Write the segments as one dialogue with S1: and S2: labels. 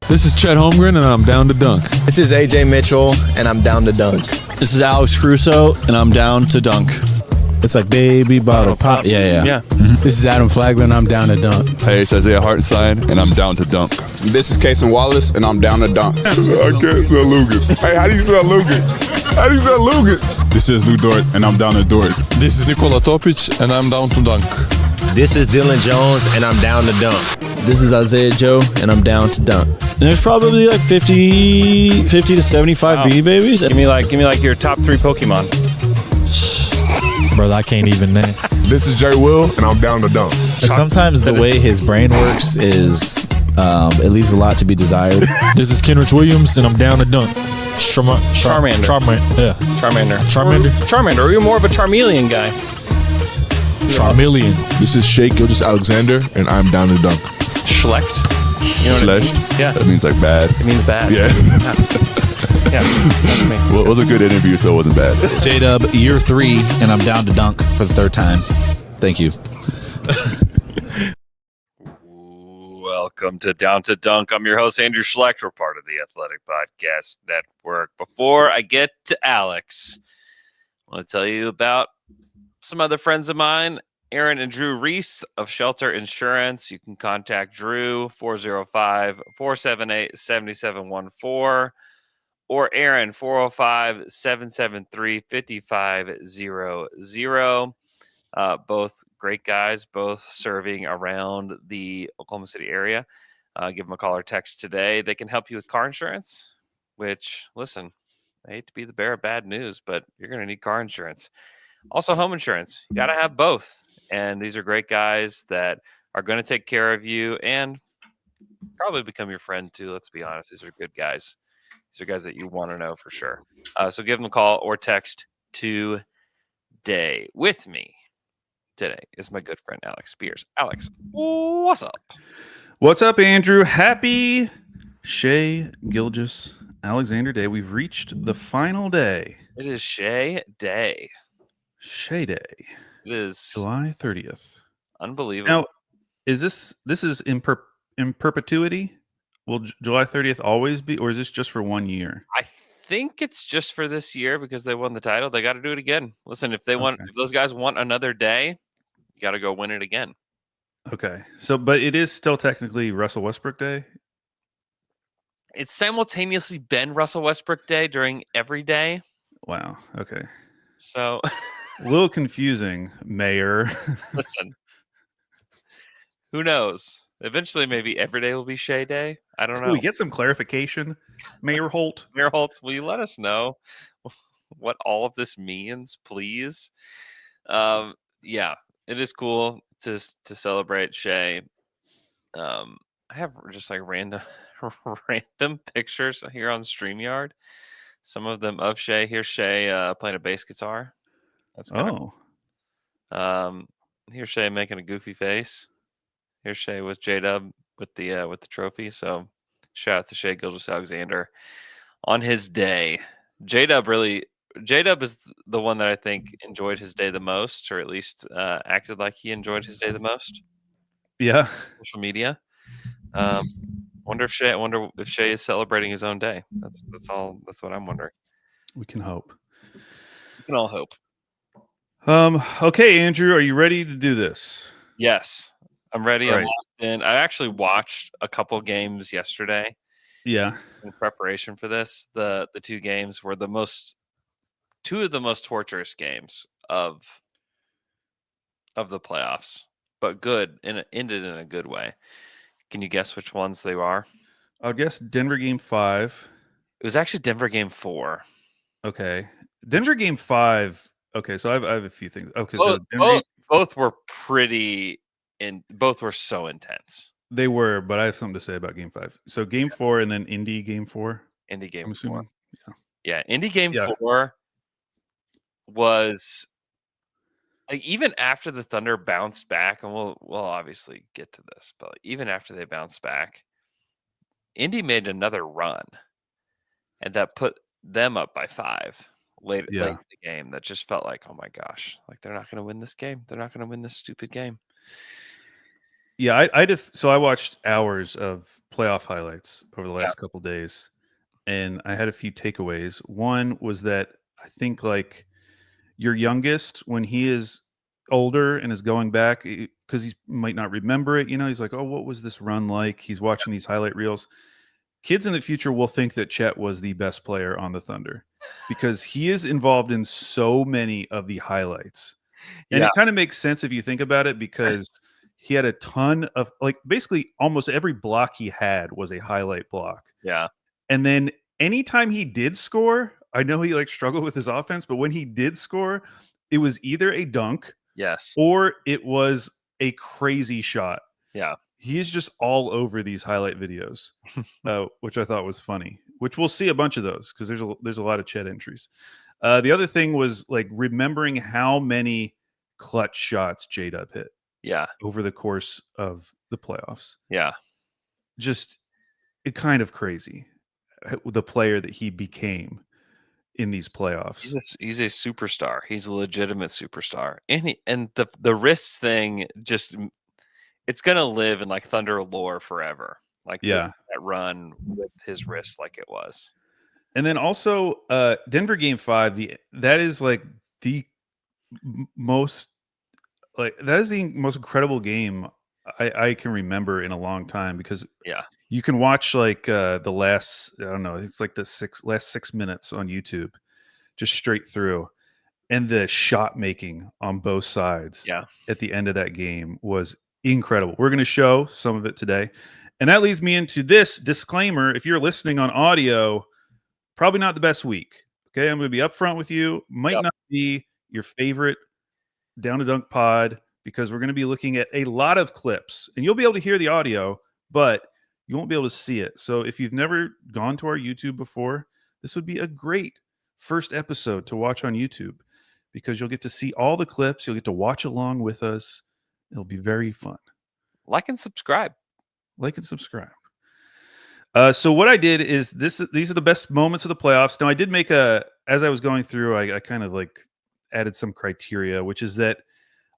S1: This is Chet Holmgren, and I'm down to dunk.
S2: This is AJ Mitchell, and I'm down to dunk.
S3: This is Alex Crusoe, and I'm down to dunk.
S4: It's like baby bottle pop. Yeah.
S1: Mm-hmm. This is Adam Flagler, and I'm down to dunk.
S5: Hey, it's Isaiah Hartenstein, and I'm down to dunk.
S6: This is Kason Wallace, and I'm down to dunk.
S7: I can't spell Lucas. Hey, how do you spell Lucas? How do you spell Lucas?
S8: This is Lou Dort, and I'm down to Dort.
S9: This is Nikola Topic, and I'm down to dunk.
S10: This is Dylan Jones, and I'm down to dunk.
S2: This is Isaiah Joe, and I'm down to dunk.
S3: And there's probably like 50 to 75 Beanie Babies.
S11: Give me like your top 3 Pokemon.
S4: Brother, I can't even name.
S7: This is Jay Will, and I'm down to dunk.
S4: Sometimes the way his brain works is it leaves a lot to be desired.
S1: This is Kenrich Williams, and I'm down to dunk.
S11: Charmander.
S1: Charmander.
S11: Or are you more of a Charmeleon guy?
S1: Charmeleon.
S7: This is Shea Gilgeous-Alexander, and I'm down to dunk.
S11: Schlecht. You know what it means? Yeah.
S5: That means like bad.
S11: It means bad.
S5: Yeah.
S11: Yeah, that's me.
S5: Well, it was a good interview, so it wasn't bad.
S4: J-Dub, year 3, and I'm down to dunk for the 3rd time. Thank you.
S11: Welcome to Down to Dunk. I'm your host, Andrew Schlecht. We're part of the Athletic Podcast Network. Before I get to Alex, I want to tell you about some other friends of mine, Aaron and Drew Reese of Shelter Insurance. You can contact Drew 405-478-7714 or Aaron 405-773-5500. Both great guys, both serving around the Oklahoma City area. Give them a call or text today. They can help you with car insurance, which, listen, I hate to be the bearer of bad news, but you're going to need car insurance. Also, home insurance. You got to have both. And these are great guys that are going to take care of you and probably become your friend too. Let's be honest. These are good guys. These are guys that you want to know for sure. So give them a call or text today. With me today is my good friend, Alex Speers. Alex, what's up?
S8: What's up, Andrew? Happy Shea Gilgeous-Alexander Day. We've reached the final day.
S11: It is Shea Day.
S8: Shea Day.
S11: It is
S8: July 30th.
S11: Unbelievable.
S8: Now, is this is in perpetuity? Will July 30th always be, or is this just for 1 year?
S11: I think it's just for this year because they won the title. They got to do it again. Listen, if those guys want another day, you got to go win it again.
S8: Okay. So, but it is still technically Russell Westbrook Day?
S11: It's simultaneously been Russell Westbrook Day during every day.
S8: Wow. Okay.
S11: So
S8: a little confusing, Mayor.
S11: Listen, who knows? Eventually, maybe every day will be Shea Day. I don't know.
S8: Can we get some clarification, Mayor Holt?
S11: Mayor Holt, will you let us know what all of this means, please? Yeah, it is cool to celebrate Shea. I have just like random pictures here on StreamYard. Some of them of Shea. Here's Shea playing a bass guitar. That's kind of here's Shea making a goofy face. Here's Shea with J-Dub with the trophy. So shout out to Shea Gilgeous-Alexander on his day. J-Dub is the one that I think enjoyed his day the most, or at least acted like he enjoyed his day the most.
S8: Yeah.
S11: Social media. Wonder if Shea is celebrating his own day. That's all. That's what I'm wondering.
S8: We can hope.
S11: We can all hope.
S8: Okay, Andrew, are you ready to do this?
S11: Yes, I'm ready.
S8: All
S11: I'm
S8: right.
S11: locked in. I actually watched a couple games yesterday.
S8: Yeah.
S11: In preparation for this, the 2 games were two of the most torturous games of the playoffs, but good and ended in a good way. Can you guess which ones they are?
S8: I would guess Denver game 5.
S11: It was actually Denver game 4.
S8: Okay. Denver game 5. Okay, so I have a few things. Okay,
S11: both were pretty, and both were so intense.
S8: They were, but I have something to say about game 5. So game 4 and then Indy game 4.
S11: Indy game
S8: I'm assuming.
S11: 4. Yeah, Indy game 4 was like, even after the Thunder bounced back, and we'll obviously get to this, but even after they bounced back, Indy made another run, and that put them up by 5 late in the game. That just felt like, oh my gosh, like they're not going to win this game. They're not going to win this stupid game.
S8: Yeah, so I watched hours of playoff highlights over the last couple days, and I had a few takeaways. One was that I think like your youngest, when he is older and is going back, because he might not remember it, he's like, "Oh, what was this run like?" He's watching these highlight reels. Kids in the future will think that Chet was the best player on the Thunder because he is involved in so many of the highlights. And
S11: Yeah.
S8: it kind of makes sense if you think about it because he had a ton of like basically almost every block he had was a highlight block.
S11: Yeah.
S8: And then anytime he did score, I know he like struggled with his offense, but when he did score, it was either a dunk
S11: Yes.
S8: or it was a crazy shot.
S11: Yeah.
S8: He is just all over these highlight videos, which I thought was funny. Which we'll see a bunch of those because there's a lot of Chet entries. The other thing was like remembering how many clutch shots J-Dub hit
S11: Yeah.
S8: over the course of the playoffs.
S11: Yeah.
S8: Just kind of crazy, the player that he became in these playoffs.
S11: He's a superstar. He's a legitimate superstar. And the wrist thing it's gonna live in like Thunder lore forever. Like
S8: Yeah.
S11: that run with his wrist like it was.
S8: And then also Denver game 5, that is like the most incredible game I can remember in a long time because
S11: Yeah.
S8: you can watch like the last, I don't know, it's like the last 6 minutes on YouTube just straight through, and the shot making on both sides at the end of that game was incredible. We're going to show some of it today. And that leads me into this disclaimer. If you're listening on audio, probably not the best week. Okay, I'm going to be upfront with you. Might not be your favorite Down to Dunk pod because we're going to be looking at a lot of clips, and you'll be able to hear the audio, but you won't be able to see it. So if you've never gone to our YouTube before, this would be a great first episode to watch on YouTube because you'll get to see all the clips. You'll get to watch along with us. It'll be very fun.
S11: Like and subscribe.
S8: Like and subscribe. So what I did is these are the best moments of the playoffs. Now I did make as I was going through, I kind of like added some criteria, which is that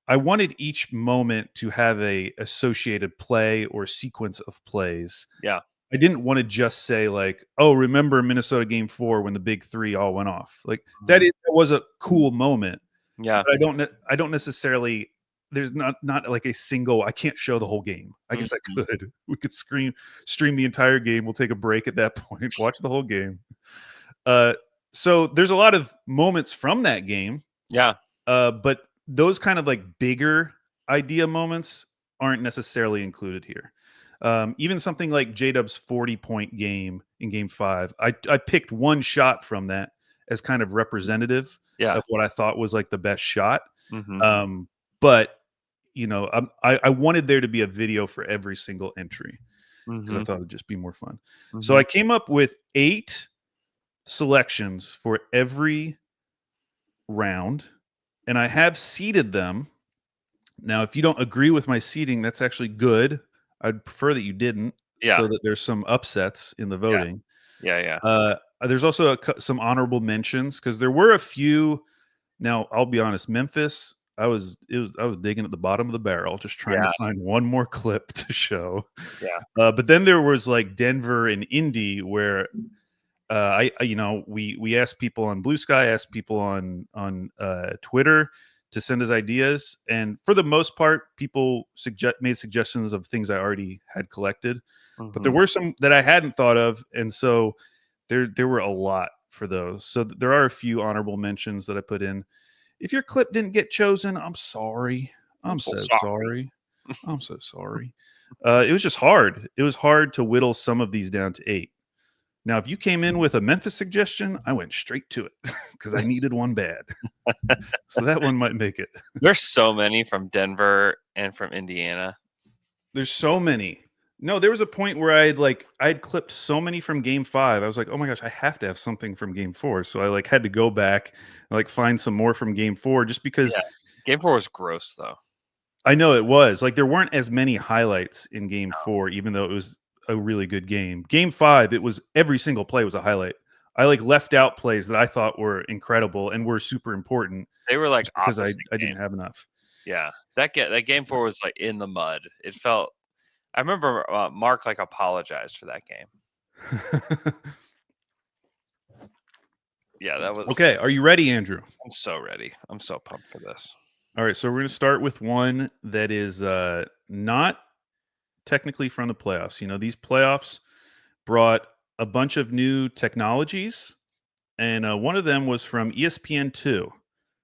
S8: I wanted each moment to have a associated play or sequence of plays.
S11: Yeah.
S8: I didn't want to just say like, oh, remember Minnesota game 4 when the big 3 all went off. Like that was a cool moment.
S11: Yeah.
S8: But I don't necessarily, there's not like a single, I can't show the whole game. I guess I could. We could stream the entire game. We'll take a break at that point, watch the whole game. So there's a lot of moments from that game.
S11: Yeah.
S8: But those kind of like bigger idea moments aren't necessarily included here. Even something like J-Dub's 40-point game in game 5, I picked one shot from that as kind of representative of what I thought was like the best shot.
S11: Mm-hmm.
S8: But I wanted there to be a video for every single entry because I thought it'd just be more fun. Mm-hmm. So I came up with 8 selections for every round, and I have seeded them. Now, if you don't agree with my seeding, that's actually good. I'd prefer that you didn't, so that there's some upsets in the voting.
S11: Yeah.
S8: There's also some honorable mentions because there were a few. Now, I'll be honest, Memphis, I was digging at the bottom of the barrel, just trying to find one more clip to show.
S11: Yeah.
S8: But then there was like Denver and Indy where we asked people on Blue Sky, asked people on Twitter to send us ideas, and for the most part, people made suggestions of things I already had collected, but there were some that I hadn't thought of, and so there were a lot for those. So there are a few honorable mentions that I put in. If your clip didn't get chosen, I'm sorry. I'm so sorry. I'm so sorry. It was just hard. It was hard to whittle some of these down to 8. Now, if you came in with a Memphis suggestion, I went straight to it because I needed one bad. So that one might make it.
S11: There's so many from Denver and from Indiana.
S8: There's so many. No, there was a point where I'd clipped so many from game 5. I was like, oh my gosh, I have to have something from game 4. So I had to go back and find some more from game 4 just because
S11: game 4 was gross though.
S8: I know it was. There weren't as many highlights in game 4, even though it was a really good game. Game 5, it was every single play was a highlight. I left out plays that I thought were incredible and were super important.
S11: They were
S8: because I didn't have enough.
S11: Yeah, that game 4 was like in the mud. It felt. I remember Mark like apologized for that game. Yeah, that was
S8: Okay, are you ready, Andrew?
S11: I'm so ready. I'm so pumped for this.
S8: All right, so we're going to start with one that is not technically from the playoffs. These playoffs brought a bunch of new technologies, and one of them was from ESPN2,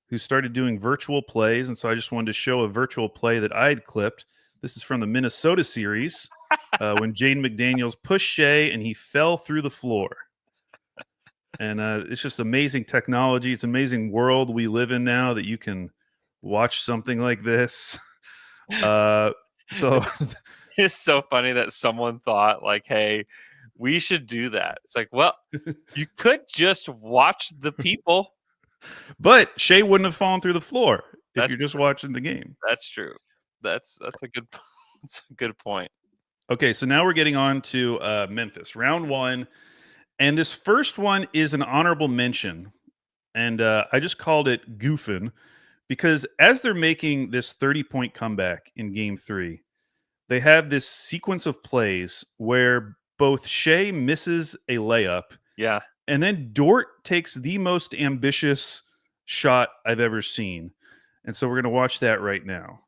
S8: who started doing virtual plays. And so I just wanted to show a virtual play that I had clipped. This is from the Minnesota series when Jaden McDaniels pushed Shea and he fell through the floor. And it's just amazing technology. It's an amazing world we live in now that you can watch something like this. So
S11: It's so funny that someone thought like, hey, we should do that. It's like, well, you could just watch the people.
S8: But Shea wouldn't have fallen through the floor if you're just
S11: true.
S8: watching the game.
S11: That's true. That's a good that's a good point.
S8: Okay, so now we're getting on to Memphis, round 1. And this first one is an honorable mention. And I just called it goofing because as they're making this 30-point comeback in game 3, they have this sequence of plays where both Shea misses a layup.
S11: Yeah.
S8: And then Dort takes the most ambitious shot I've ever seen. And so we're going to watch that right now.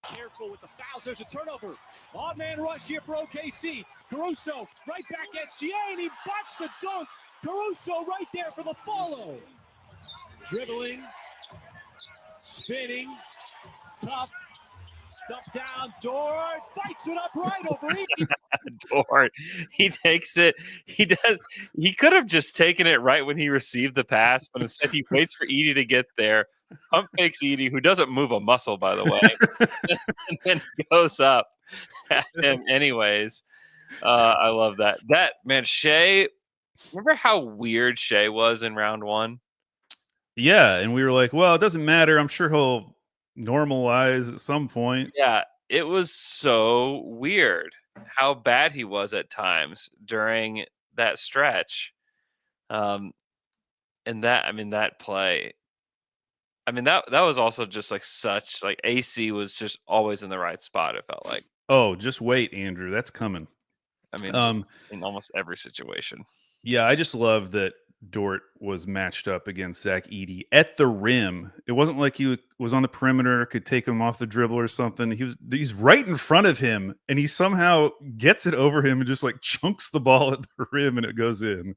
S12: Careful with the fouls. There's a turnover. Odd man rush here for OKC. Caruso right back SGA, and he botched the dunk. Caruso right there for the follow. Dribbling, spinning, tough. Dump down, Dort fights it up right over Edie.
S11: Dort, he takes it. He could have just taken it right when he received the pass, but instead he waits for Edie to get there. Pump fakes Edie, who doesn't move a muscle, by the way, and then goes up at him anyways. I love that. That man, Shea. Remember how weird Shea was in round 1?
S8: Yeah, and we were like, well, it doesn't matter. I'm sure he'll normalize at some point.
S11: Yeah, it was so weird how bad he was at times during that stretch. And that play. That was also just like such like AC was just always in the right spot, it felt like.
S8: Oh, just wait, Andrew. That's coming.
S11: Just in almost every situation.
S8: Yeah, I just love that Dort was matched up against Zach Edey at the rim. It wasn't like he was on the perimeter, could take him off the dribble or something. He's right in front of him, and he somehow gets it over him and just like chunks the ball at the rim, and it goes in.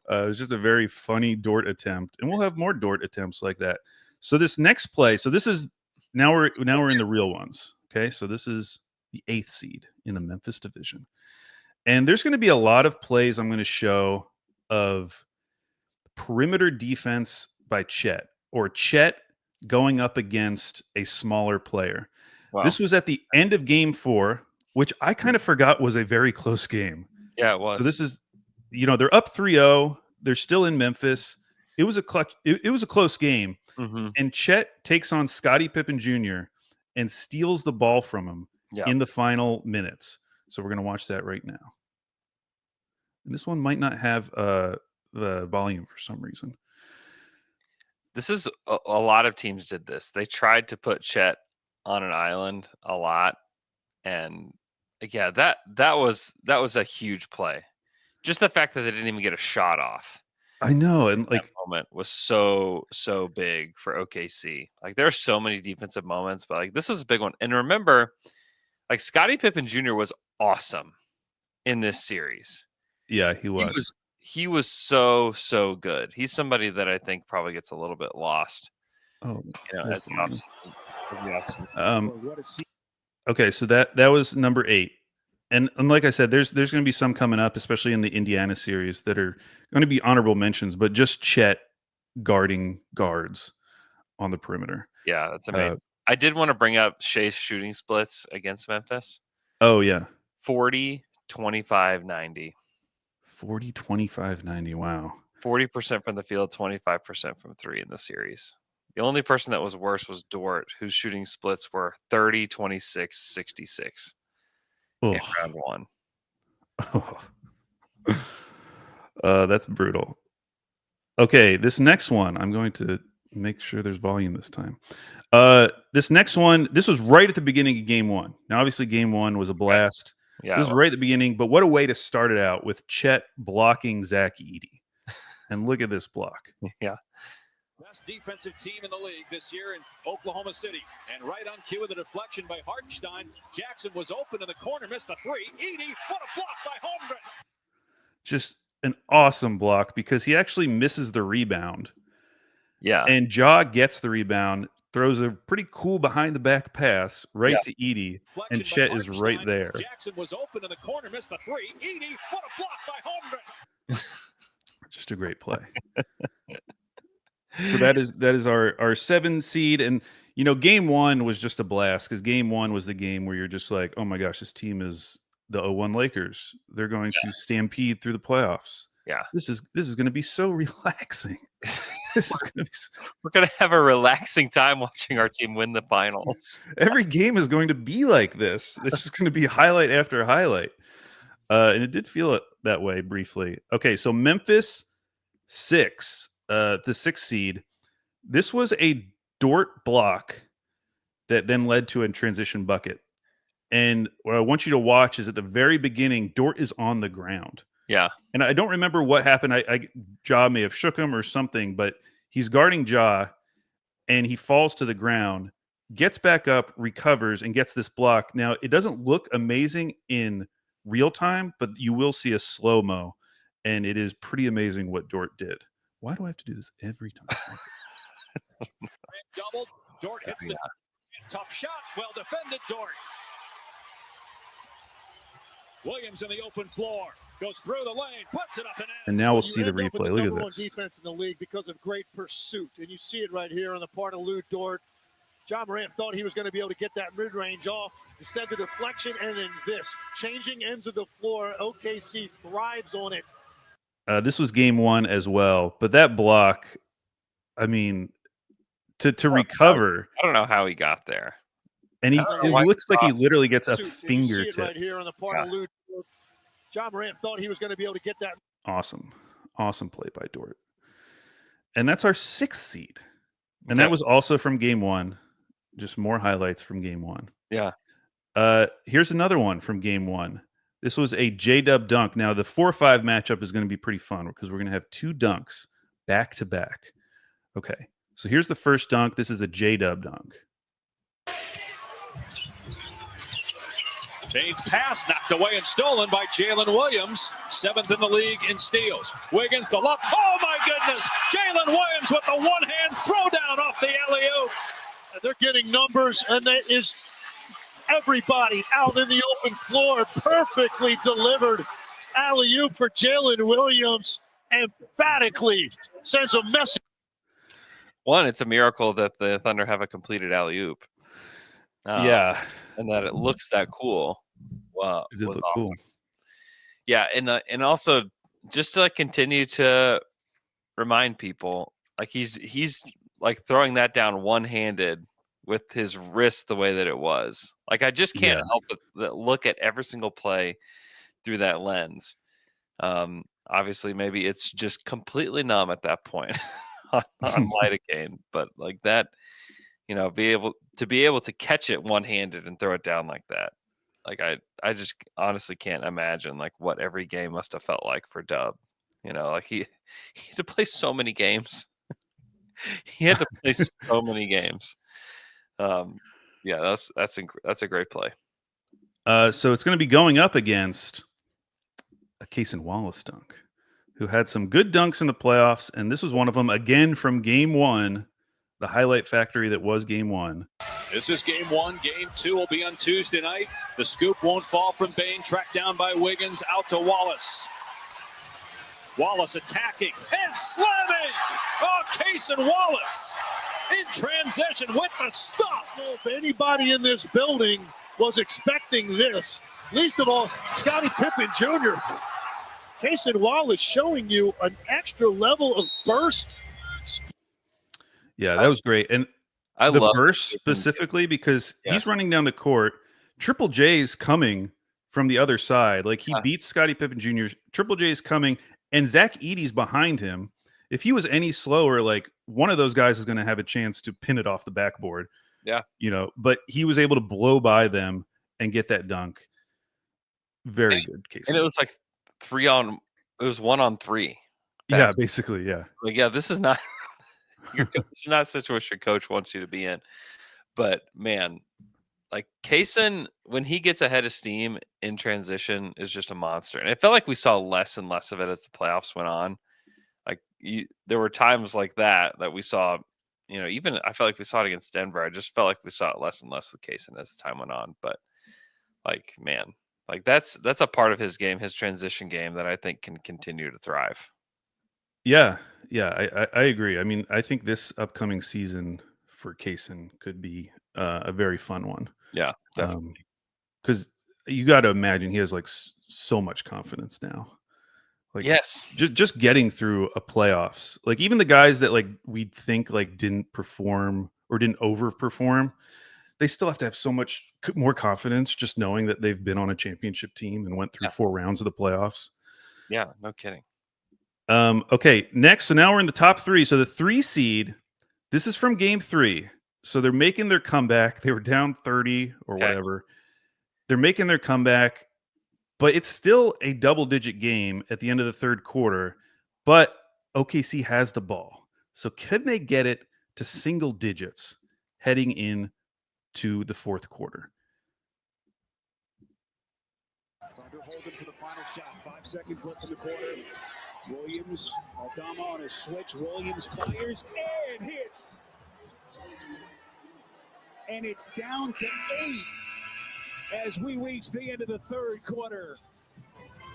S8: It's just a very funny Dort attempt, and we'll have more Dort attempts like that. So this next play, so this is now we're in the real ones. Okay, so this is the 8th seed in the Memphis division, and there's going to be a lot of plays I'm going to show of perimeter defense by Chet, or Chet going up against a smaller player. Wow. This was at the end of game 4, which I kind of forgot was a very close game.
S11: Yeah, it was.
S8: So this is, they're up 3-0. They're still in Memphis. It was a clutch. It was a close game.
S11: Mm-hmm.
S8: And Chet takes on Scottie Pippen Jr. and steals the ball from him in the final minutes. So we're going to watch that right now. And this one might not have the volume for some reason.
S11: This is a lot of teams did this. They tried to put Chet on an island a lot, and yeah, that was a huge play. Just the fact that they didn't even get a shot off.
S8: I know, and
S11: that moment was so big for OKC. Like there are so many defensive moments, but like this was a big one. And remember, like Scottie Pippen Jr. was awesome in this series.
S8: Yeah, he was.
S11: He was so good. He's somebody that I think probably gets a little bit lost.
S8: Oh,
S11: as the
S8: okay, so that was number 8, and like I said, there's going to be some coming up, especially in the Indiana series, that are going to be honorable mentions. But just Chet guarding guards on the perimeter.
S11: Yeah, that's amazing. I did want to bring up Shea's shooting splits against Memphis.
S8: Oh yeah,
S11: 40, 25, 90.
S8: 40, 25, 90. Wow.
S11: 40% from the field, 25% from 3 in the series. The only person that was worse was Dort, whose shooting splits were 30, 26, 66 in round 1.
S8: That's brutal. Okay, this next one, I'm going to Make sure there's volume this time. This next one, this was right at the beginning of game one. Now, obviously, game one was a blast.
S11: Yeah,
S8: this is right at the beginning, but what a way to start it out with Chet blocking Zach Edey. And look at this block.
S11: Yeah.
S12: Best defensive team in the league this year in Oklahoma City. And right on cue with a deflection by Hartenstein. Jackson was open in the corner, missed the three. Edey, what a block by Holmgren.
S8: Just an awesome block because he actually misses the rebound.
S11: Yeah.
S8: And Ja gets the rebound, throws a pretty cool behind the back pass right to Edey, and Chet is right there.
S12: Jackson was open in the corner, missed the three. Edey, what a block by Holmgren.
S8: Just a great play. So that is our 7 seed. And game one was just a blast because game one was the game where you're just like, oh my gosh, this team is the 0-1 Lakers. They're going to stampede through the playoffs.
S11: Yeah.
S8: This is going to be so relaxing.
S11: We're going to have a relaxing time watching our team win the finals.
S8: Every game is going to be like this. It's just going to be highlight after highlight. And it did feel that way briefly. Okay, so Memphis 6, the 6th seed. This was a Dort block that then led to a transition bucket. And what I want you to watch is at the very beginning, Dort is on the ground.
S11: Yeah.
S8: And I don't remember what happened. Ja may have shook him or something, but he's guarding Ja and he falls to the ground, gets back up, recovers, and gets this block. Now, it doesn't look amazing in real time, but you will see a slow-mo, and it is pretty amazing what Dort did. Why do I have to do this every time?
S12: Doubled. Dort hits the tough shot. Well defended, Dort. Williams in the open floor. Goes through the lane, puts it up and in.
S8: And now we'll see the replay. Look at
S13: Number one
S8: this.
S13: defense in the league because of great pursuit. And you see it right here on the part of Lou Dort. John Morant thought he was going to be able to get that mid-range off. Instead, the deflection and then this. Changing ends of the floor. OKC thrives on it.
S8: This was game one as well. But that block, I mean, to recover.
S11: I don't know how he got there.
S8: And it looks like he literally gets a fingertip.
S13: You see it right here on the part of Lou Dort. John Morant thought he was going to be able to get that.
S8: Awesome play by Dort. And that's our 6th seed. And that was also from game one. Just more highlights from game one.
S11: Yeah.
S8: Here's another one from game one. This was a J-Dub dunk. Now, the 4-5 matchup is going to be pretty fun because we're going to have 2 dunks back to back. Okay. So here's the first dunk. This is a J-Dub dunk.
S12: Baines pass knocked away and stolen by Jalen Williams, 7th in the league in steals. Wiggins the look. Oh my goodness! Jalen Williams with the one-hand throwdown off the alley-oop.
S13: They're getting numbers, and that is everybody out in the open floor. Perfectly delivered alley-oop for Jalen Williams. Emphatically sends a message.
S11: One, it's a miracle that the Thunder have a completed alley-oop.
S8: Yeah.
S11: And that it looks that cool. Wow.
S8: It did look
S11: awesome.
S8: cool.
S11: Yeah, and also just to continue to remind people, like he's like throwing that down one-handed with his wrist the way that it was. Like I just can't help but look at every single play through that lens. Obviously, maybe it's just completely numb at that point on lidocaine, but like that, be able to catch it one-handed and throw it down like that. Like I just honestly can't imagine like what every game must have felt like for Dub. Like he had to play so many games. He had to play so many games. Yeah, that's a great play.
S8: So it's going to be going up against a Cason Wallace dunk, who had some good dunks in the playoffs, and this was one of them again from game one, the highlight factory that was game one.
S12: This is game one. Game two will be on Tuesday night. The scoop won't fall from Bain. Tracked down by Wiggins. Out to Wallace. Wallace attacking and slamming. Oh, Cason Wallace in transition with the stop.
S13: If anybody in this building was expecting this, least of all, Scottie Pippen Jr. Cason Wallace showing you an extra level of burst.
S8: Yeah, that was great. And
S11: I
S8: the
S11: love
S8: burst specifically because he's running down the court. Triple J's coming from the other side. Like he beats Scottie Pippen Jr. Triple J's coming, and Zach Edey's behind him. If he was any slower, like one of those guys is going to have a chance to pin it off the backboard.
S11: Yeah.
S8: But he was able to blow by them and get that dunk. Very good case.
S11: And it was like 1-on-3.
S8: Yeah, basically, yeah.
S11: Like, yeah, this is not this is not a situation coach wants you to be in. But man, like Kaysen, when he gets ahead of steam in transition, is just a monster. And it felt like we saw less and less of it as the playoffs went on. Like there were times like that we saw, even I felt like we saw it against Denver. I just felt like we saw it less and less with Kaysen as the time went on. But like, man, like that's a part of his game, his transition game, that I think can continue to thrive.
S8: Yeah, I agree. I mean, I think this upcoming season for Kaysen could be a very fun one.
S11: Yeah, definitely.
S8: Because you got to imagine he has like so much confidence now. Like,
S11: yes,
S8: just getting through a playoffs. Like even the guys that like we think like didn't perform or didn't overperform, they still have to have so much more confidence just knowing that they've been on a championship team and went through 4 rounds of the playoffs.
S11: Yeah, no kidding.
S8: Okay, next. So now we're in the top 3. So the 3 seed, this is from game 3. So they're making their comeback. They were down 30 or whatever. They're making their comeback, but it's still a double-digit game at the end of the third quarter. But OKC has the ball. So can they get it to single digits heading in to the fourth quarter?
S12: Thunder holding for the final shot. 5 seconds left in the quarter. Williams, Aldama on a switch. Williams fires and hits. And it's down to 8 as we reach the end of the third quarter.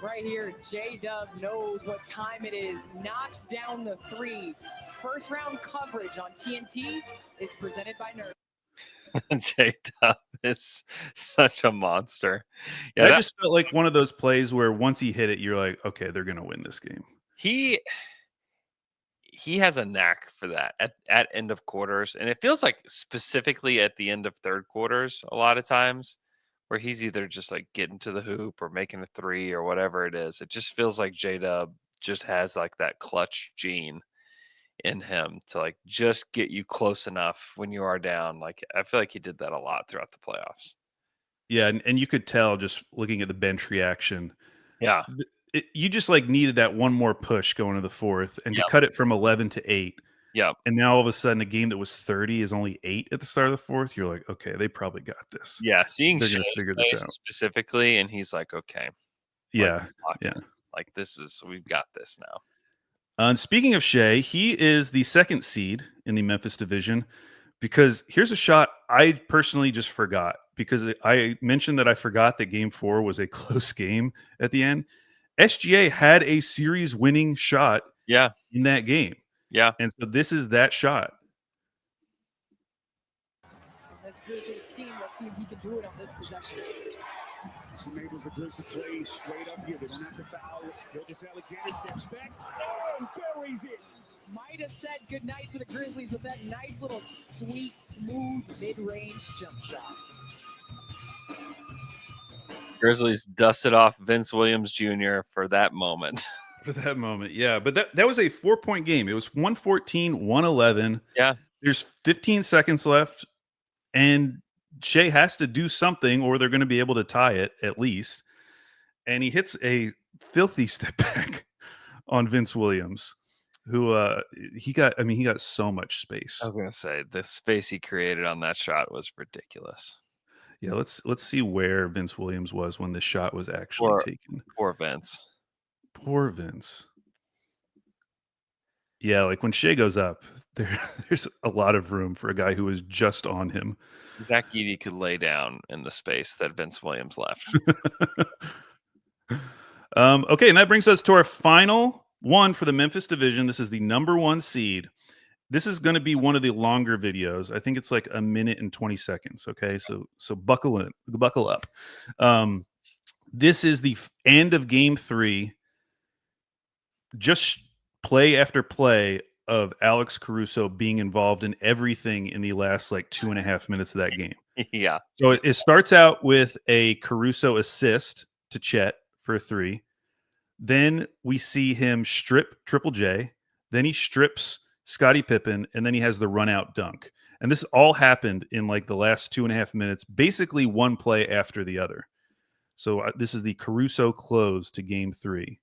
S14: Right here, J-Dub knows what time it is. Knocks down the 3. First round coverage on TNT is presented by Nerd.
S11: J-Dub is such a monster. Yeah,
S8: I just felt like one of those plays where once he hit it, you're like, okay, they're going to win this game.
S11: He has a knack for that at end of quarters. And it feels like specifically at the end of third quarters, a lot of times where he's either just like getting to the hoop or making a 3 or whatever it is. It just feels like J-Dub just has like that clutch gene in him to like just get you close enough when you are down. Like I feel like he did that a lot throughout the playoffs.
S8: Yeah, and you could tell just looking at the bench reaction.
S11: Yeah.
S8: You just like needed that one more push going to the fourth and to cut it from 11 to 8.
S11: Yeah.
S8: And now all of a sudden a game that was 30 is only 8 at the start of the fourth. You're like, okay, they probably got this.
S11: Yeah. Seeing
S8: they're
S11: Shay's
S8: going to figure this out
S11: specifically. And he's like, okay.
S8: Yeah.
S11: Like we've got this now.
S8: And speaking of Shai, he is the 2nd seed in the Memphis division because here's a shot I personally just forgot because I mentioned that I forgot that game 4 was a close game at the end. SGA had a series winning shot in that game.
S11: Yeah.
S8: And so this is that shot.
S14: This Grizzlies team, let's see if he can do it on this possession.
S12: This enables the Grizzlies to play straight up here. They don't have to foul. Gilgeous-Alexander steps back and buries it.
S14: Might have said goodnight to the Grizzlies with that nice little sweet, smooth, mid-range jump shot.
S11: Grizzlies dusted off Vince Williams Jr. for that moment.
S8: For that moment, yeah. But that was a 4-point game. It was 114-111.
S11: Yeah.
S8: There's 15 seconds left, and Shai has to do something or they're going to be able to tie it at least. And he hits a filthy step back on Vince Williams, who he got so much space.
S11: I was going to say the space he created on that shot was ridiculous.
S8: Yeah, let's see where Vince Williams was when this shot was actually taken.
S11: Poor Vince.
S8: Poor Vince. Yeah, like when Shai goes up, there's a lot of room for a guy who was just on him.
S11: Zach Edey could lay down in the space that Vince Williams left.
S8: Okay, and that brings us to our final one for the Memphis division. This is the number 1 seed. This is going to be one of the longer videos. I think it's like 1 minute and 20 seconds. Okay, so buckle up. This is the end of game 3. Just play after play of Alex Caruso being involved in everything in the last like 2.5 minutes of that game.
S11: Yeah.
S8: So it starts out with a Caruso assist to Chet for a 3. Then we see him strip Triple J. then he strips Scottie Pippen, and then he has the run out dunk. And this all happened in like the last 2.5 minutes, basically one play after the other. So this is the Caruso close to game 3.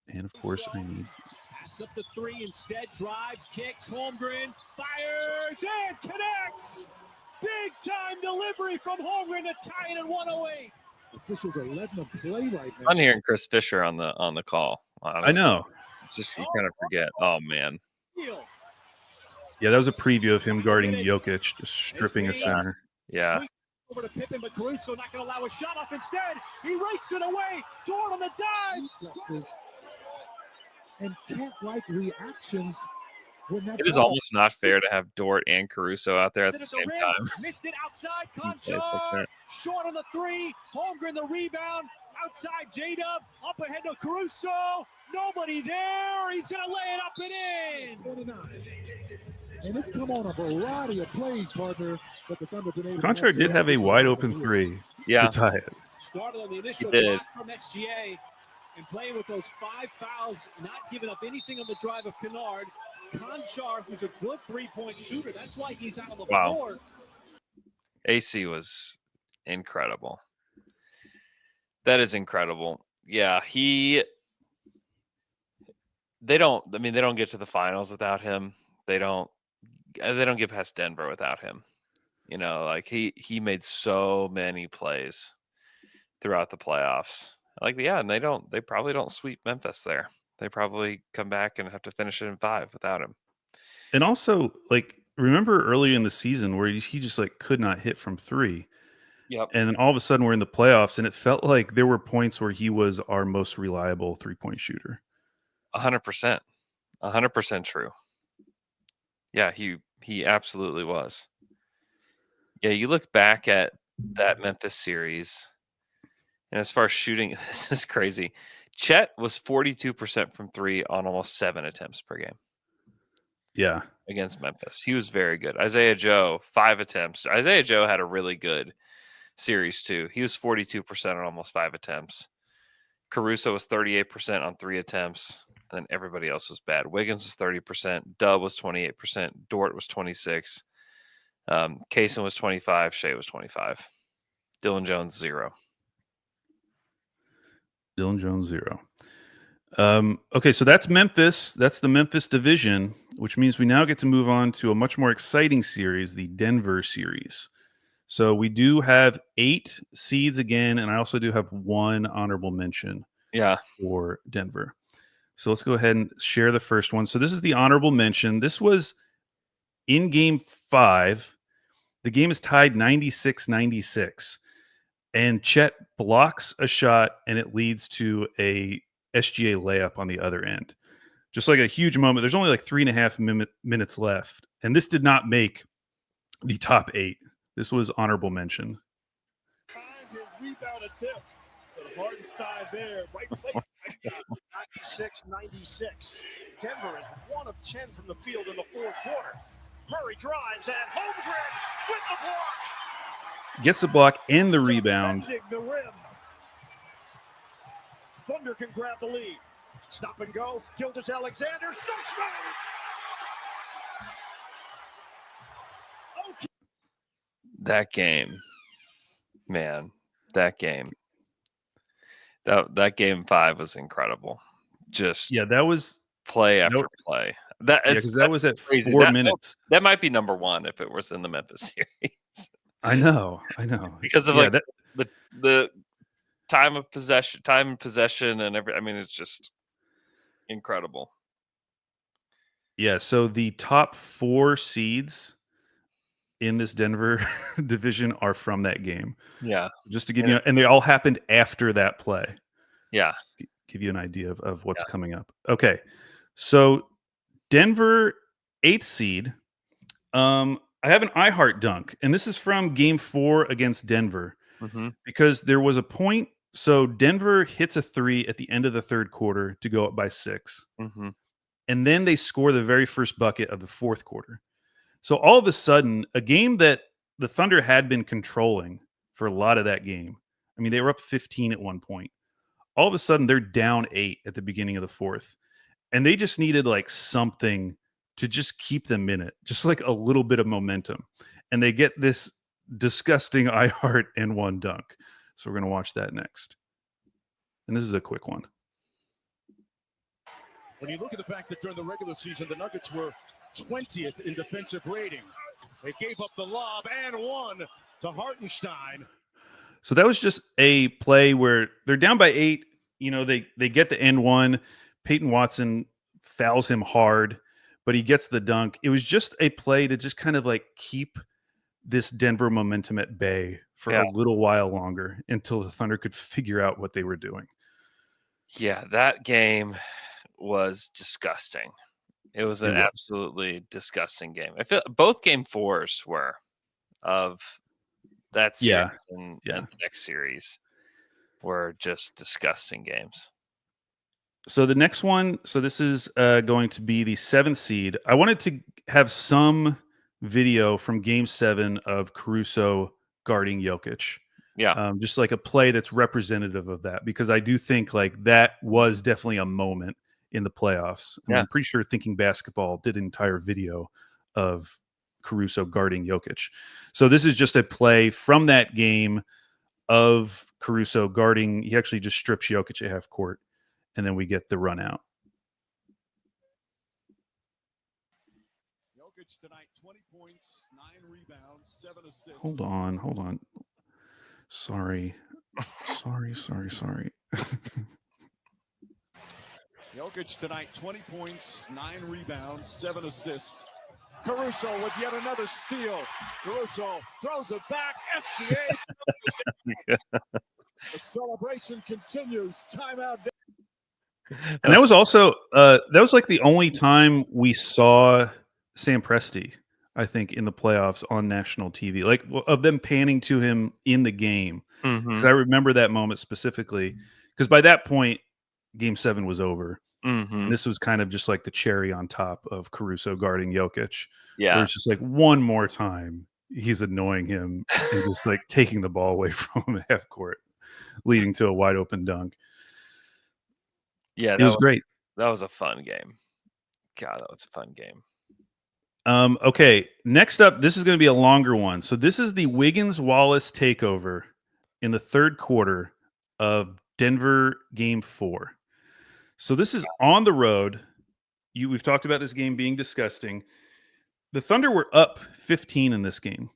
S8: And of course, I need.
S12: Pass up the 3 instead, drives, kicks, Holmgren, fires, and connects! Big time delivery from Holmgren to tie it at 108.
S15: Officials are letting them play right now.
S11: I'm hearing Chris Fisher on the call.
S8: I know.
S11: It's just you kind of forget. Oh man.
S8: Yeah, that was a preview of him guarding Jokic, just stripping a center.
S11: Yeah.
S12: Over to Pippen, but Caruso not going to allow a shot off. Instead, he rakes it away. Dort on the dive.
S15: Flexes. And cat-like reactions when that
S11: It is almost not fair to have Dort and Caruso out there at the same time.
S12: Missed it outside. Conchar short on the 3. Holmgren the rebound. Outside J-Dub. Up ahead to Caruso. Nobody there. He's going to lay it up and in.
S15: 29. And it's come on a variety of plays, partner. That the Thunder been able
S8: Conchar did have a wide open 3 to tie it.
S12: Started on the initial block from SGA and playing with those 5 fouls, not giving up anything on the drive of Kennard. Conchar, who's a good 3-point shooter, that's why he's out on the floor.
S11: AC was incredible. That is incredible. Yeah, they don't get to the finals without him. They don't get past Denver without him. You know, like he made so many plays throughout the playoffs. And they probably don't sweep Memphis there. They probably come back and have to finish it in 5 without him.
S8: And also, like, remember early in the season where he just like could not hit from 3.
S11: Yep.
S8: And then all of a sudden we're in the playoffs, and it felt like there were points where he was our most reliable 3-point shooter.
S11: 100%. 100% true. Yeah, he absolutely was. Yeah, you look back at that Memphis series, and as far as shooting, this is crazy. Chet was 42% from 3 on almost 7 attempts per game.
S8: Yeah.
S11: Against Memphis. He was very good. Isaiah Joe, 5 attempts. Isaiah Joe had a really good series too. He was 42% on almost 5 attempts. Caruso was 38% on 3 attempts. And then everybody else was bad. Wiggins was 30%. Dub was 28%. Dort was 26%. Kaysen was 25%. Shea was 25%. Dylan Jones, 0.
S8: Dylan Jones, 0. Okay, so that's Memphis. That's the Memphis division, which means we now get to move on to a much more exciting series, the Denver series. So we do have 8 seeds again, and I also do have 1 honorable mention for Denver. So let's go ahead and share the first one. So this is the honorable mention. This was in game 5. The game is tied 96-96. And Chet blocks a shot, and it leads to a SGA layup on the other end. Just like a huge moment. There's only like 3.5 minutes left. And this did not make the top 8. This was honorable mention.
S13: His rebound attempt. Hartenstein there, right place. 96-96. Denver is 1 of 10 from the field in the 4th quarter. Murray drives and Holmgren with the block.
S8: Gets the block and the rebound.
S13: The rim. Thunder can grab the lead. Stop and go. Gildas Alexander. So smooth. Okay.
S11: That game, man, that game. That game 5 was incredible. Just
S8: that was
S11: play after play. That
S8: was at
S11: crazy.
S8: 4 minutes.
S11: That might be number 1 if it was in the Memphis series.
S8: I know.
S11: Because of the time of possession, and every. I mean, it's just incredible.
S8: Yeah. So the top 4 seeds in this Denver division are from that game.
S11: Yeah.
S8: Just to give you, and they all happened after that play.
S11: Yeah.
S8: Give you an idea of what's coming up. Okay. So Denver 8th seed. I have an iHeart dunk, and this is from game 4 against Denver because there was a point. So Denver hits a 3 at the end of the 3rd quarter to go up by 6. And then they score the very first bucket of the 4th quarter. So all of a sudden, a game that the Thunder had been controlling for a lot of that game. I mean, they were up 15 at one point. All of a sudden, they're down 8 at the beginning of the 4th. and they just needed like something to just keep them in it, just like a little bit of momentum. And they get this disgusting I heart and one dunk. So we're going to watch that next. And this is a quick one.
S12: When you look at the fact that during the regular season, the Nuggets were 20th in defensive rating. They gave up the lob and one to Hartenstein.
S8: So that was just a play where they're down by 8. You know, they get the end one. Peyton Watson fouls him hard, but he gets the dunk. It was just a play to just kind of like keep this Denver momentum at bay for a little while longer until the Thunder could figure out what they were doing.
S11: Yeah, that game was disgusting. It was an absolutely disgusting game. I feel both game 4s were of that series and the next series were just disgusting games.
S8: So the next one, so this is going to be the 7th seed. I wanted to have some video from Game 7 of Caruso guarding Jokic.
S11: Yeah.
S8: Just like a play that's representative of that, because I do think like that was definitely a moment in the playoffs. And I'm pretty sure Thinking Basketball did an entire video of Caruso guarding Jokic. So this is just a play from that game of Caruso guarding. He actually just strips Jokic at half court, and then we get the run out.
S12: Jokic tonight, 20 points, 9 rebounds, 7 assists.
S8: Hold on. Sorry.
S12: Jokic tonight, 20 points, 9 rebounds, 7 assists. Caruso with yet another steal. Caruso throws it back. SGA. The celebration continues. Timeout.
S8: And that was also that was like the only time we saw Sam Presti, I think, in the playoffs on national TV, like of them panning to him in the game. Because I remember that moment specifically, because by that point, Game 7 was over. And this was kind of just like the cherry on top of Caruso guarding Jokic.
S11: Yeah.
S8: Where it's just like one more time, he's annoying him and just like taking the ball away from him at half court, leading to a wide open dunk.
S11: Yeah,
S8: it was great.
S11: That was a fun game. God, that was a fun game.
S8: Okay, next up, this is going to be a longer one. So this is the Wiggins-Wallace takeover in the third quarter of Denver Game 4. So this is on the road. We've talked about this game being disgusting. The Thunder were up 15 in this game.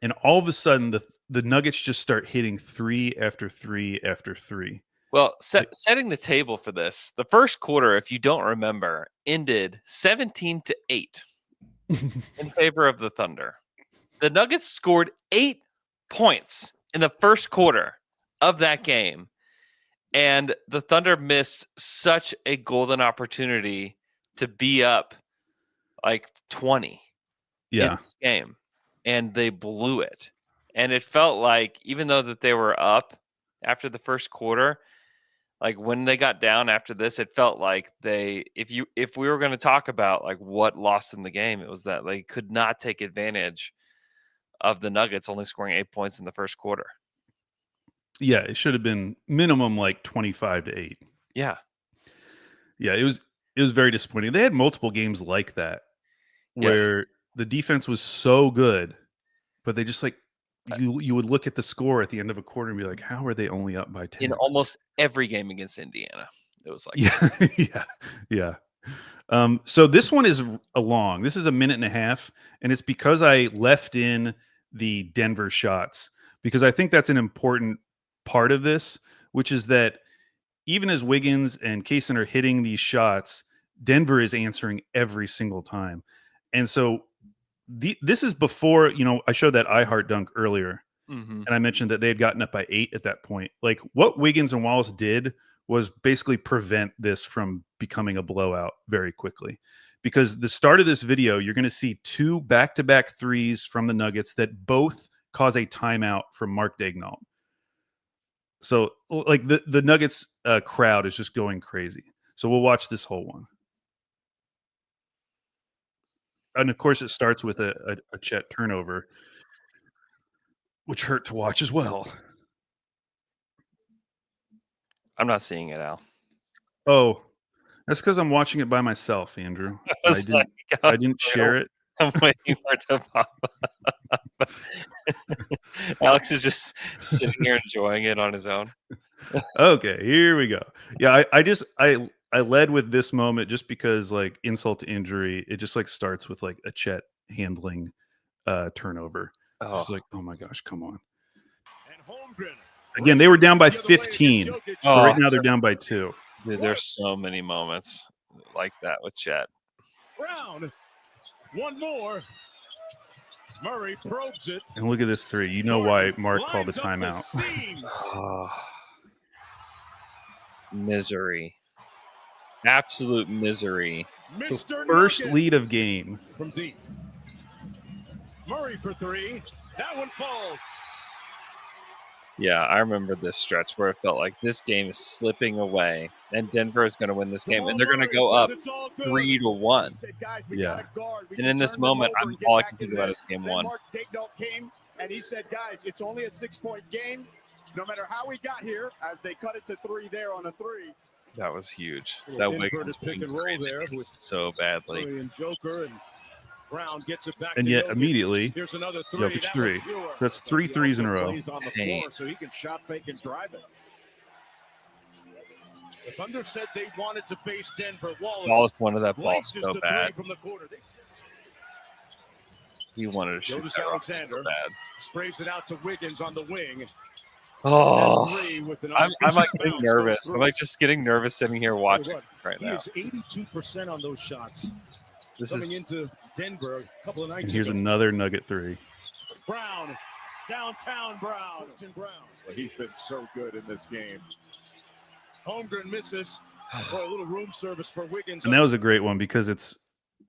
S8: And all of a sudden, the Nuggets just start hitting 3 after 3 after 3.
S11: Well, setting the table for this, the first quarter, if you don't remember, ended 17-8 in favor of the Thunder. The Nuggets scored 8 points in the first quarter of that game, and the Thunder missed such a golden opportunity to be up like 20 in this game, and they blew it. And it felt like, even though that they were up after the first quarter, like when they got down after this, it felt like if we were going to talk about like what lost in the game, it was that they could not take advantage of the Nuggets only scoring 8 points in the first quarter.
S8: Yeah, it should have been minimum like 25-8.
S11: Yeah.
S8: Yeah, it was very disappointing. They had multiple games like that where the defense was so good, but they just like you would look at the score at the end of a quarter and be like, how are they only up by 10?
S11: In almost every game against Indiana, it was like
S8: yeah. So this one is long. This is a minute and a half, and it's because I left in the Denver shots, because I think that's an important part of this, which is that even as Wiggins and Kaysen are hitting these shots, Denver is answering every single time. And so this is before, I showed that I heart dunk earlier, and I mentioned that they had gotten up by 8 at that point. Like what Wiggins and Wallace did was basically prevent this from becoming a blowout very quickly. Because the start of this video, you're going to see 2 back-to-back threes from the Nuggets that both cause a timeout from Mark Daignault. So like the Nuggets crowd is just going crazy. So we'll watch this whole one. And of course, it starts with a Chet turnover, which hurt to watch as well.
S11: I'm not seeing it, Al.
S8: Oh, That's because I'm watching it by myself, Andrew.
S11: I
S8: I
S11: was
S8: didn't.
S11: like,
S8: I didn't share it.
S11: I'm waiting for it to pop up. Alex is just sitting here enjoying it on his own.
S8: Okay, here we go. Yeah, I led with this moment just because like insult to injury, it just like starts with like a Chet handling turnover. It's just like, oh my gosh, come on. Again, they were down by 15. So right now they're down by 2.
S11: Dude, there's so many moments like that with Chet.
S12: Brown. One more. Murray probes it.
S8: And look at this 3. You know why Mark called the timeout.
S11: Oh, misery. Absolute misery.
S8: The first lead of game.
S12: From deep. Murray for 3. That one falls.
S11: Yeah, I remember this stretch where it felt like this game is slipping away, and Denver is going to win this game, and they're going to go up 3-1.
S8: Yeah.
S11: And in this moment, all I can think about is game 1.
S16: Mark Daigneault came, and he said, guys, it's only a 6-point game. No matter how we got here, as they cut it to 3 there on a 3.
S11: That was huge. That Wiggins pick and roll there with so badly.
S12: And Joker and Brown gets it back
S8: And
S12: to
S8: yet
S12: Jokic.
S8: Immediately,
S12: There's another 3.
S8: Jokic 3. That's 3 threes in a row.
S12: On the floor, so he can shot fake and drive it. The Thunder said they wanted to face Denver.
S11: Wallace wanted that ball
S12: laces
S11: so
S12: the
S11: bad.
S12: 3 from the corner.
S11: He wanted to shoot
S12: Jonas
S11: that rock
S12: Alexander
S11: so bad.
S12: sprays it out to Wiggins on the wing.
S11: Oh,
S12: And 3 with an
S11: I'm like
S12: auspicious
S11: getting
S12: bounce
S11: nervous.
S12: goes
S11: I'm
S12: through.
S11: like just getting nervous sitting here watching right
S12: He
S11: now.
S12: is 82% on those shots.
S11: This
S12: Coming
S11: is
S12: into Denver a couple of
S8: And
S12: nights
S8: here's
S12: ago.
S8: another Nugget 3.
S12: Brown, downtown Brown. Brown.
S16: Well, he's been so good in this game.
S12: Holmgren misses. Boy, a little room service for Wiggins.
S8: And that was a great one because it's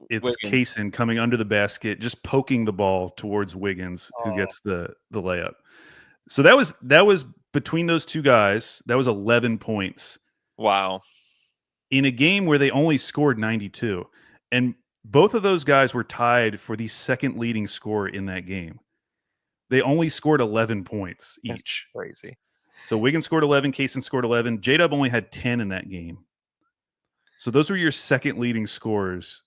S11: Wiggins.
S8: Kaysen coming under the basket, just poking the ball towards Wiggins, who gets the layup. So that was between those two guys. That was 11 points.
S11: Wow.
S8: In a game where they only scored 92. And both of those guys were tied for the second leading scorer in that game. They only scored 11 points each.
S11: That's crazy.
S8: So Wiggins scored 11, Kaysen scored 11. J-Dub only had 10 in that game. So those were your second leading scorers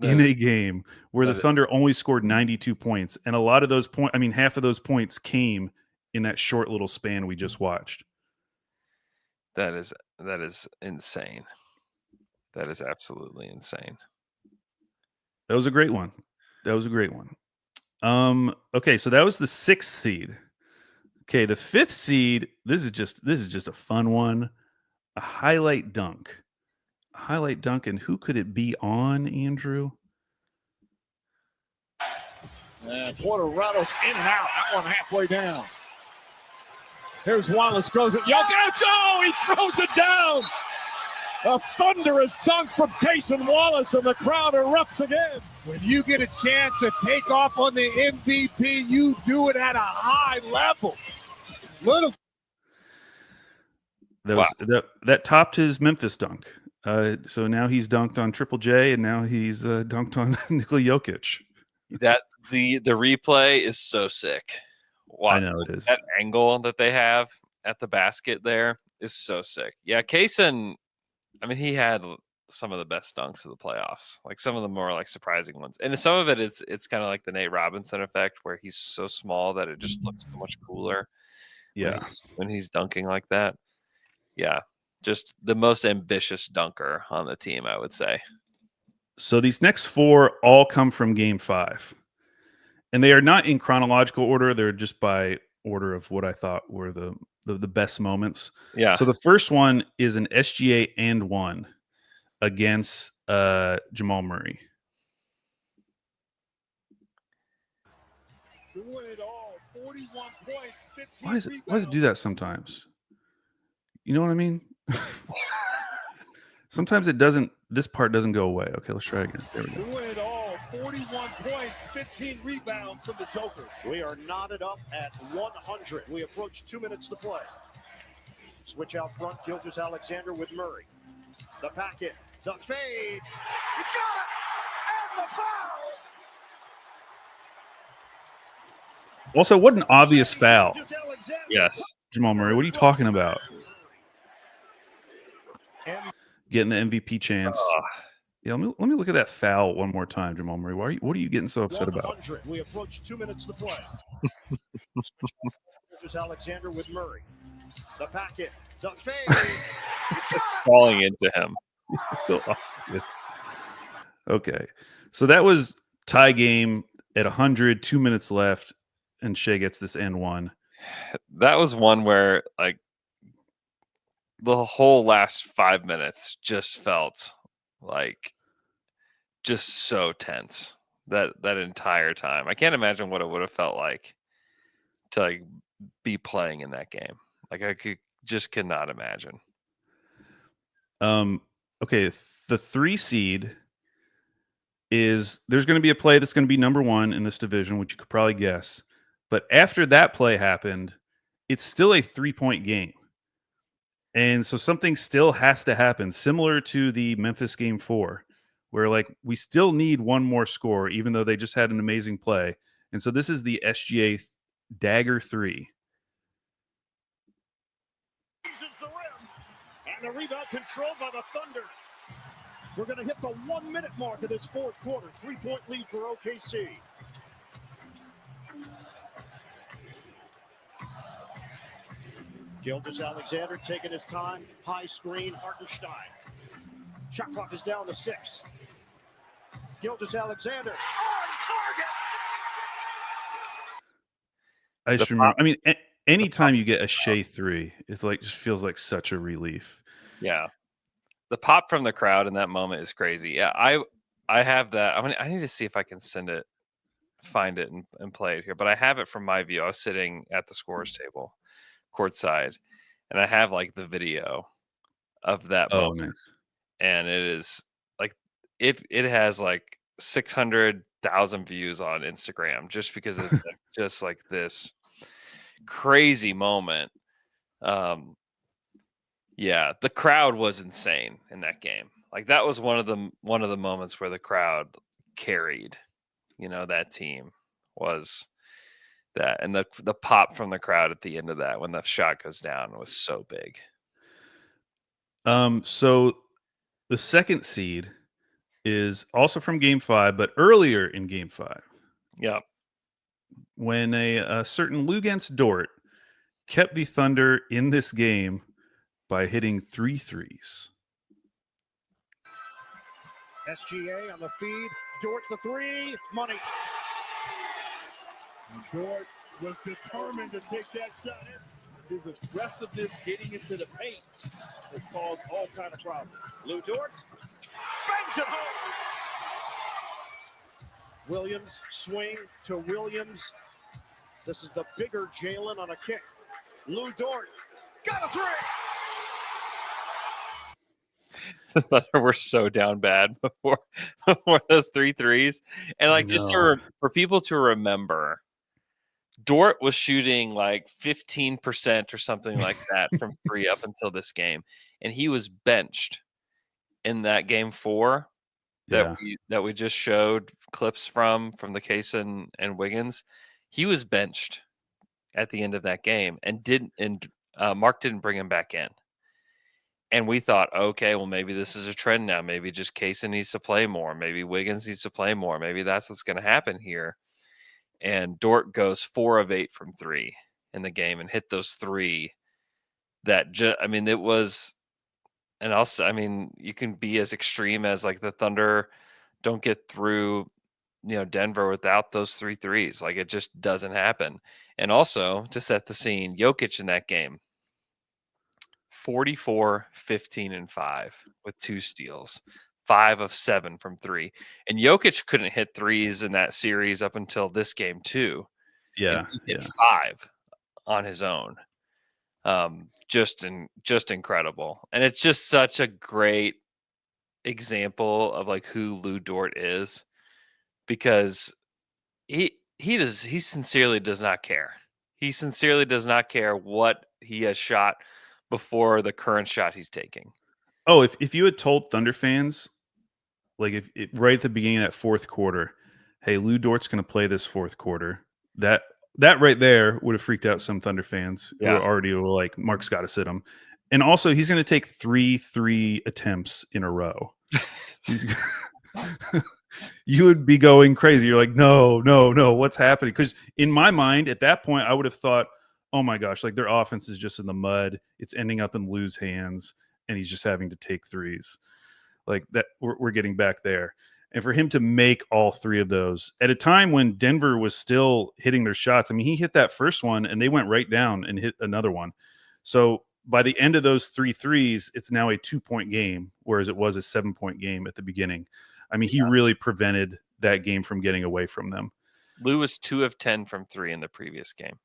S8: in a game where the Thunder only scored 92 points. And a lot of those points, I mean, half of those points came in that short little span we just watched.
S11: That is insane. That is absolutely insane.
S8: That was a great one. Okay, so that was the 6th seed. Okay, the 5th seed, this is just a fun one. A highlight dunk. And who could it be on, Andrew?
S12: Porter rattles in and out. That one halfway down. Here's Wallace, goes it. Jokic, oh, he throws it down. A thunderous dunk from Kaysen Wallace, and the crowd erupts again.
S15: When you get a chance to take off on the MVP, you do it at a high level.
S8: That topped his Memphis dunk. So now he's dunked on Triple J, and now he's dunked on Nikola Jokic.
S11: That the replay is so sick. Wow.
S8: I know it is.
S11: That angle that they have at the basket there is so sick. Yeah, Kaysen, I mean, he had some of the best dunks of the playoffs. Like some of the more like surprising ones. And some of it it's kind of like the Nate Robinson effect where he's so small that it just looks so much cooler.
S8: Yeah.
S11: When he's dunking like that. Yeah. Just the most ambitious dunker on the team, I would say.
S8: So these next 4 all come from game 5. And they are not in chronological order. They're just by order of what I thought were the best moments.
S11: Yeah.
S8: So the first one is an SGA and 1 against Jamal Murray.
S12: Doing it all. 41 points, 15
S8: Why does it do that sometimes? You know what I mean? Sometimes it doesn't. This part doesn't go away. Okay, let's try again. There we go.
S12: Doing it all. 41 points, 15 rebounds from the Joker.
S13: We are knotted up at 100. We approach 2 minutes to play. Switch out front, Gilgeous Alexander with Murray. The packet, the fade. It's got it! And the foul!
S8: Also, what an obvious foul.
S11: Yes.
S8: Jamal Murray, what are you talking about? getting the MVP chance. Yeah, let me look at that foul one more time, Jamal Murray. What are you getting so upset about?
S13: 100. We approach 2 minutes to play. Here's Alexander with Murray. The packet, the fade.
S11: Falling into him.
S8: So obvious. Okay, so that was tie game at 100, 2 minutes left, and Shea gets this N1.
S11: That was one where like the whole last 5 minutes just felt like just so tense that entire time. I can't imagine what it would have felt like to like be playing in that game. Like I cannot imagine.
S8: Okay, the 3 seed is there's going to be a play that's going to be number 1 in this division, which you could probably guess. But after that play happened, it's still a 3-point game. And so something still has to happen, similar to the Memphis game 4, where like we still need one more score, even though they just had an amazing play. And so this is the SGA dagger 3.
S13: And the rebound controlled by the Thunder. We're going to hit the 1 minute mark of this fourth quarter. 3-point lead for OKC. Gildas Alexander taking his time. High screen, Hartenstein. Shot clock is down to 6. Gildas Alexander on target.
S8: I just remember. I mean, anytime you get a Shea 3, it's like just feels like such a relief.
S11: Yeah, the pop from the crowd in that moment is crazy. Yeah, I have that. I need to see if I can find it and play it here. But I have it from my view. I was sitting at the scorers table, courtside, and I have like the video of that moment.
S8: Nice.
S11: And it is like it has like 600,000 views on Instagram just because it's like, just like this crazy moment. Yeah, the crowd was insane in that game. Like that was one of the moments where the crowd carried, that team was that, and the pop from the crowd at the end of that when the shot goes down was so big.
S8: So the second seed is also from Game 5, but earlier in Game 5.
S11: Yeah,
S8: when a certain Luguentz Dort kept the Thunder in this game by hitting 3 threes.
S13: SGA on the feed. Dort the 3. Money.
S16: Dort was determined to take that shot. His aggressiveness getting into the paint has caused all kind of problems.
S13: Lou Dort bangs it home. Williams swing to Williams. This is the bigger Jalen on a kick. Lou Dort got a 3.
S11: The Thunder were so down bad before those 3 threes. And like just for people to remember, Dort was shooting like 15% or something like that from 3 up until this game. And he was benched in that game 4 that we just showed clips from the Case and Wiggins. He was benched at the end of that game and Mark didn't bring him back in. And we thought, okay, well, maybe this is a trend now. Maybe just Kaysen needs to play more. Maybe Wiggins needs to play more. Maybe that's what's going to happen here. And Dort goes 4 of 8 from 3 in the game and hit those 3 that it was. And also, you can be as extreme as like the Thunder don't get through, Denver without those 3 threes. Like it just doesn't happen. And also to set the scene, Jokic in that game, 44, 15, and 5 with 2 steals, 5 of 7 from 3. And Jokic couldn't hit threes in that series up until this game too.
S8: Yeah.
S11: He hit 5 on his own. Just incredible. And it's just such a great example of like who Lou Dort is, because he sincerely does not care. He sincerely does not care what he has shot before the current shot he's taking.
S8: Oh, if you had told Thunder fans, like right at the beginning of that fourth quarter, hey, Lou Dort's going to play this fourth quarter, that right there would have freaked out some Thunder fans who already were like, Mark's got to sit him. And also, he's going to take 3 attempts in a row. You would be going crazy. You're like, no, what's happening? Because in my mind, at that point, I would have thought, oh my gosh, like their offense is just in the mud. It's ending up in Lou's hands, and he's just having to take threes. Like that, we're getting back there. And for him to make all 3 of those at a time when Denver was still hitting their shots. I mean, he hit that first one, and they went right down and hit another one. So by the end of those 3 threes, it's now a 2-point game, whereas it was a 7-point game at the beginning. I mean, he really prevented that game from getting away from them.
S11: Lou was 2 of 10 from 3 in the previous game.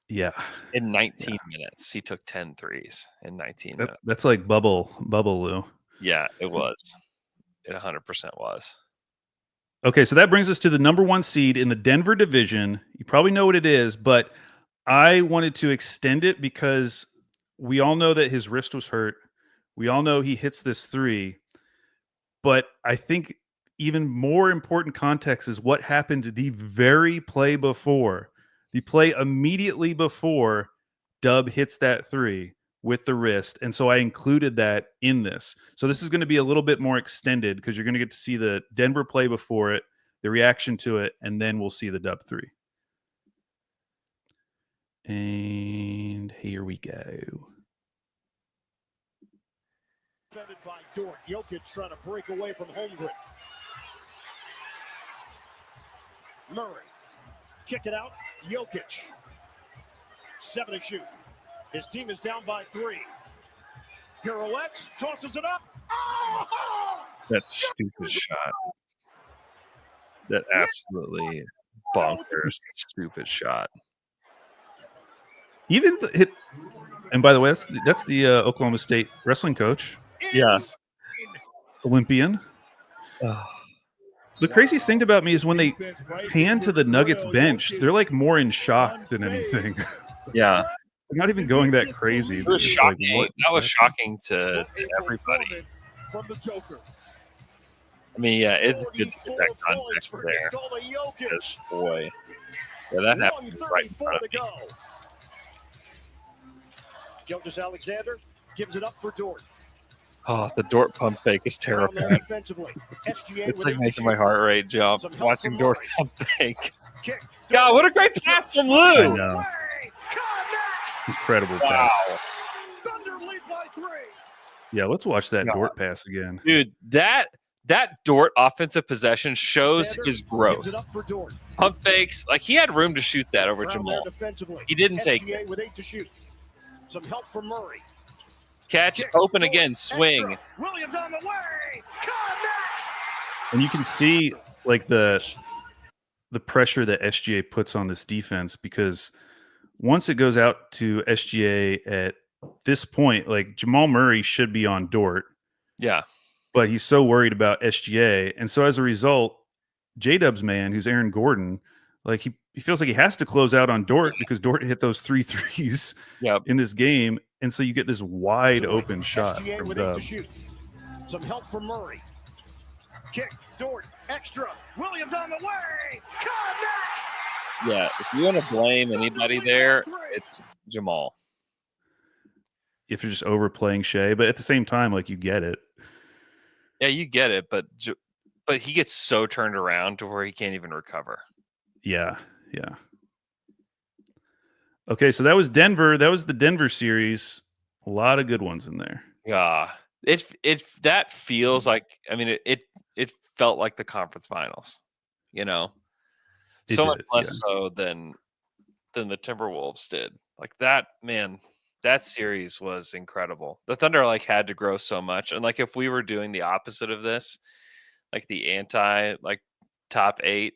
S8: Yeah.
S11: In 19 minutes, he took 10 threes in 19 minutes.
S8: That's like bubble Lou.
S11: Yeah, it was. It 100% was.
S8: Okay, so that brings us to the number 1 seed in the Denver division. You probably know what it is, but I wanted to extend it because we all know that his wrist was hurt. We all know he hits this 3. But I think even more important context is what happened the very play before. The play immediately before Dub hits that 3 with the wrist. And so I included that in this. So this is going to be a little bit more extended because you're going to get to see the Denver play before it, the reaction to it, and then we'll see the Dub 3. And here we go.
S13: Defended by Dort. Jokic trying to break away from Holmgren. Murray. Kick it out. Jokic. 7 to shoot. His team is down by 3. Pirouette tosses it up. Oh!
S11: That stupid shot. That absolutely bonkers stupid shot.
S8: Even hit. And by the way, that's the Oklahoma State wrestling coach.
S11: Yeah.
S8: Olympian. The craziest thing about me is when they pan to the Nuggets bench, they're like more in shock than anything.
S11: Yeah.
S8: They're not even going that crazy.
S11: It was shocking. That was shocking to everybody.
S13: From the Joker.
S11: I mean, yeah, it's good to get that context there. Because, boy, yeah, that happened right in front of me.
S13: Jonas Alexander gives it up for Dort.
S11: Oh, the Dort pump fake is terrifying. It's like making my heart rate jump watching Dort pump fake. God, what a great pass from Lou!
S8: I know. Incredible pass. Yeah, let's watch that Dort pass again.
S11: Dude, that Dort offensive possession shows his growth. Pump fakes, like he had room to shoot that over Jamal. He didn't take it.
S13: With 8 to shoot. Some help from Murray.
S11: Catch, open again, swing.
S13: Williams on the way. Connects.
S8: And you can see like the pressure that SGA puts on this defense, because once it goes out to SGA at this point, like Jamal Murray should be on Dort.
S11: Yeah.
S8: But he's so worried about SGA. And so as a result, J-Dub's man, who's Aaron Gordon, like he feels like he has to close out on Dort because Dort hit those 3 threes in this game. And so you get this wide open shot from Dub.
S13: Some help from Murray. Kick, Dort, extra. Williams on the way. Connects.
S11: Yeah, if you want to blame anybody there, it's Jamal.
S8: If you're just overplaying Shea, but at the same time, like you get it.
S11: Yeah, you get it, but he gets so turned around to where he can't even recover.
S8: Yeah. Okay, so that was Denver. That was the Denver series. A lot of good ones in there.
S11: Yeah, that feels like. I mean, it felt like the conference finals. You know, so much less so than the Timberwolves did. Like that, man. That series was incredible. The Thunder like had to grow so much, and like if we were doing the opposite of this, like the like top 8,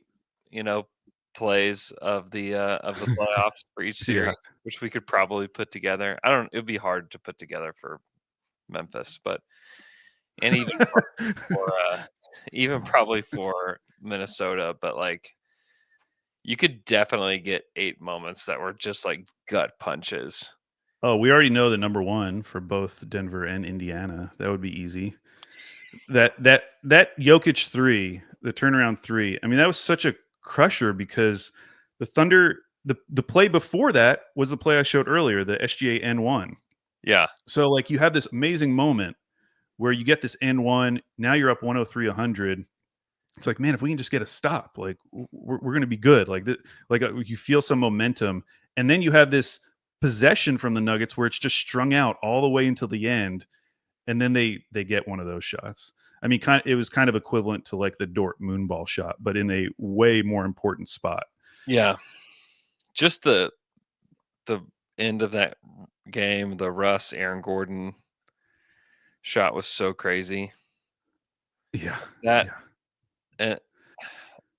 S11: plays of the playoffs for each series, which we could probably put together. It would be hard to put together for Memphis, but and even probably for Minnesota, but like you could definitely get 8 moments that were just like gut punches.
S8: Oh, we already know the number 1 for both Denver and Indiana. That would be easy. That Jokic 3, the turnaround 3. I mean, that was such a crusher because the Thunder, the play before that was the play I showed earlier, the SGA N1.
S11: Yeah.
S8: So like you have this amazing moment where you get this N1. Now you're up 103-100. It's like, man, if we can just get a stop, like we're going to be good. Like you feel some momentum, and then you have this possession from the Nuggets where it's just strung out all the way until the end, and then they get one of those shots. I mean, it was kind of equivalent to like the Dort moonball shot, but in a way more important spot.
S11: Yeah. Just the end of that game, the Russ Aaron Gordon shot was so crazy.
S8: Yeah.
S11: That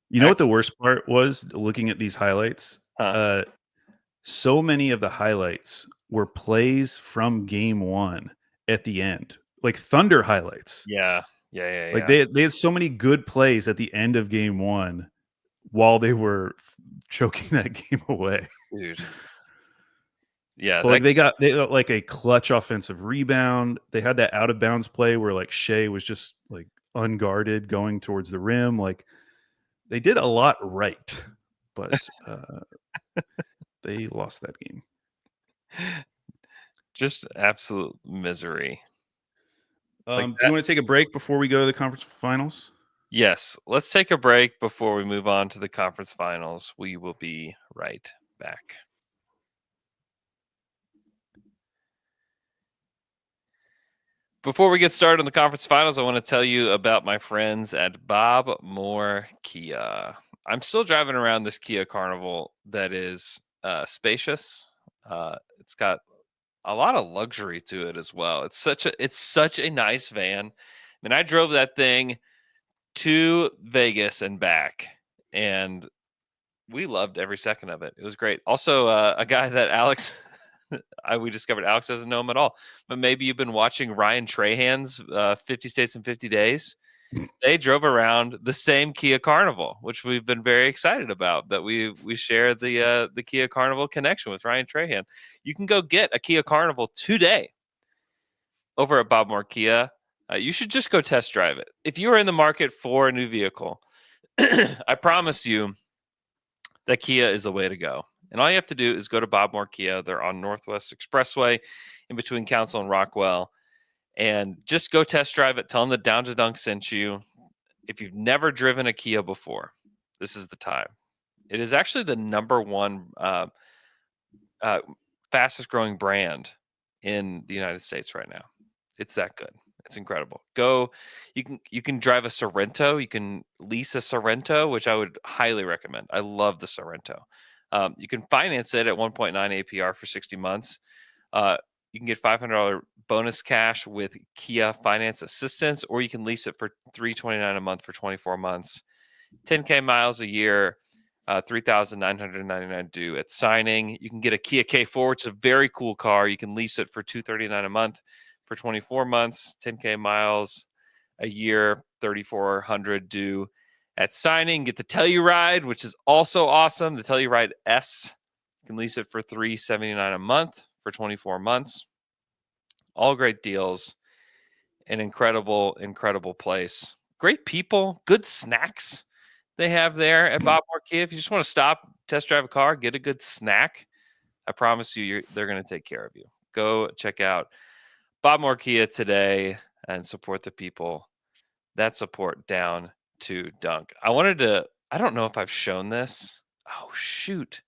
S8: you know what the worst part was looking at these highlights? So many of the highlights were plays from game one at the end, like Thunder highlights.
S11: Yeah.
S8: Like they had so many good plays at the end of game one while they were choking that game away.
S11: Dude. Yeah.
S8: But like they got like a clutch offensive rebound. They had that out of bounds play where like Shea was just like unguarded going towards the rim. Like they did a lot right, but they lost that game.
S11: Just absolute misery.
S8: Do you want to take a break before we go to the conference finals?
S11: Yes. Let's take a break before we move on to the conference finals. We will be right back. Before we get started on the conference finals, I want to tell you about my friends at Bob Moore Kia. I'm still driving around this Kia Carnival that is spacious. It's got a lot of luxury to it as well. It's such a nice van. I mean, I drove that thing to Vegas and back, and we loved every second of it. It was great. Also, a guy that Alex, we discovered Alex doesn't know him at all, but maybe you've been watching Ryan Trahan's 50 States in 50 Days. They drove around the same Kia Carnival, which we've been very excited about, that we share the Kia Carnival connection with Ryan Trahan. You can go get a Kia Carnival today over at Bob Moore Kia. You should just go test drive it. If you are in the market for a new vehicle, I promise you that Kia is the way to go. And all you have to do is go to Bob Moore Kia. They're on Northwest Expressway in between Council and Rockwell. And just go test drive it. Tell them that Down to Dunk sent you. If you've never driven a Kia before, this is the time. It is actually the number one fastest growing brand in the United States right now. It's that good. It's incredible. You can drive a Sorento. You can lease a Sorento, which I would highly recommend. I love the Sorento. You can finance it at 1.9 APR for 60 months. You can get $500 bonus cash with Kia Finance Assistance, or you can lease it for $329 a month for 24 months. 10K miles a year, $3,999 due at signing. You can get a Kia K4, which is a very cool car. You can lease it for $239 a month for 24 months, 10K miles a year, $3,400 due at signing. Get the Telluride, which is also awesome. The Telluride S, you can lease it for $379 a month for 24 months. All great deals. An incredible, incredible place. Great people, good snacks they have there at Bob Moore Kia. If you just want to stop, test drive a car, get a good snack, I promise you, they're going to take care of you. Go check out Bob Moore Kia today and support the people that support Down to Dunk. I don't know if I've shown this. Oh, shoot.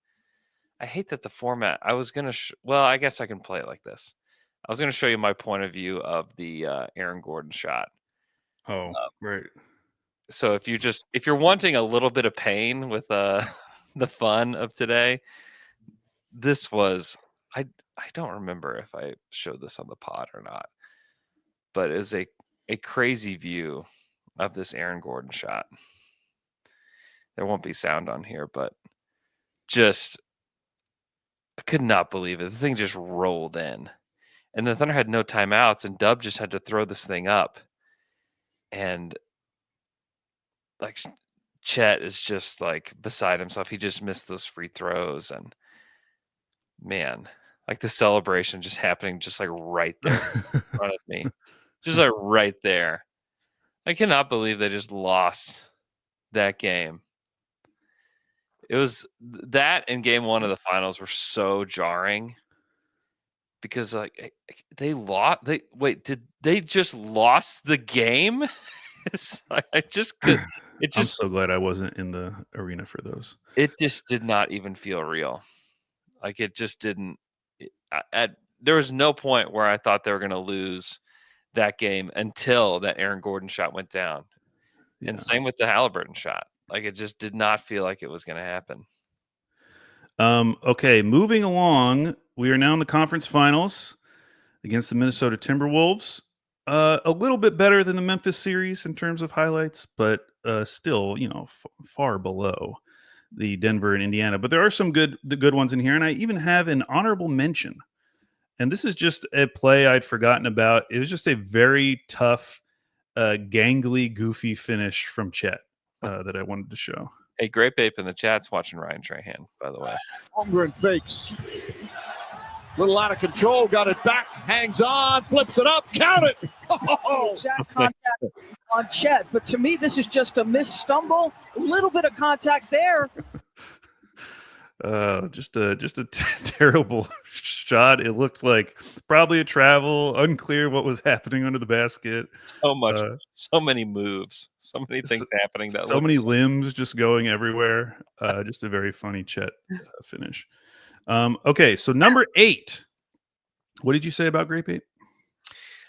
S11: I hate that the format. I was going to, I guess I can play it like this. I was going to show you my point of view of the Aaron Gordon shot.
S8: Oh, great.
S11: So if you're wanting a little bit of pain with the fun of today, this was, I don't remember if I showed this on the pod or not, but it was a crazy view of this Aaron Gordon shot. There won't be sound on here, but just, I could not believe it. The thing just rolled in. And the Thunder had no timeouts, and Dub just had to throw this thing up. And like Chet is just like beside himself. He just missed those free throws, and man, like the celebration just happening just like right there in front of me. Just like right there. I cannot believe they just lost that game. It was that and game one of the finals were so jarring because they lost. Did they just lost the game? I just could.
S8: I'm so glad I wasn't in the arena for those.
S11: It just did not even feel real. Like it just didn't. There was no point where I thought they were going to lose that game until that Aaron Gordon shot went down. Yeah. And same with the Halliburton shot. Like it just did not feel like it was going to happen.
S8: Okay, moving along, we are now in the conference finals against the Minnesota Timberwolves. A little bit better than the Memphis series in terms of highlights, but still, far below the Denver and Indiana. But there are some good ones in here, and I even have an honorable mention. And this is just a play I'd forgotten about. It was just a very tough, gangly, goofy finish from Chet that I wanted to show.
S11: Hey, Great Bape in the chat's watching Ryan Trahan, by the way.
S13: Holmgren fakes. Little out of control, got it back, hangs on, flips it up, count it.
S17: Oh, exact contact on Chet, but to me, this is just a missed stumble. A little bit of contact there.
S8: Just a terrible shot. It looked like probably a travel, unclear what was happening under the basket.
S11: So many moves, so many things happening.
S8: So many limbs just going everywhere. Just a very funny Chet finish. Okay, so number 8. What did you say about Great Bape?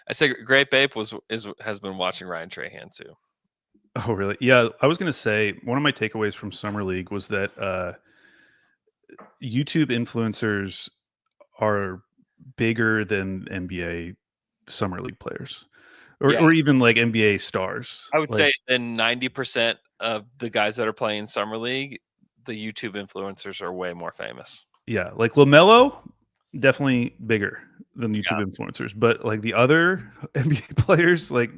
S11: I said Great Bape has been watching Ryan Trahan too.
S8: Oh, really? Yeah, I was going to say one of my takeaways from Summer League was that YouTube influencers are bigger than NBA Summer League players, or even like NBA stars.
S11: I would say then 90% of the guys that are playing Summer League, the YouTube influencers are way more famous.
S8: Yeah, like LaMelo, definitely bigger than YouTube influencers, but like the other NBA players, like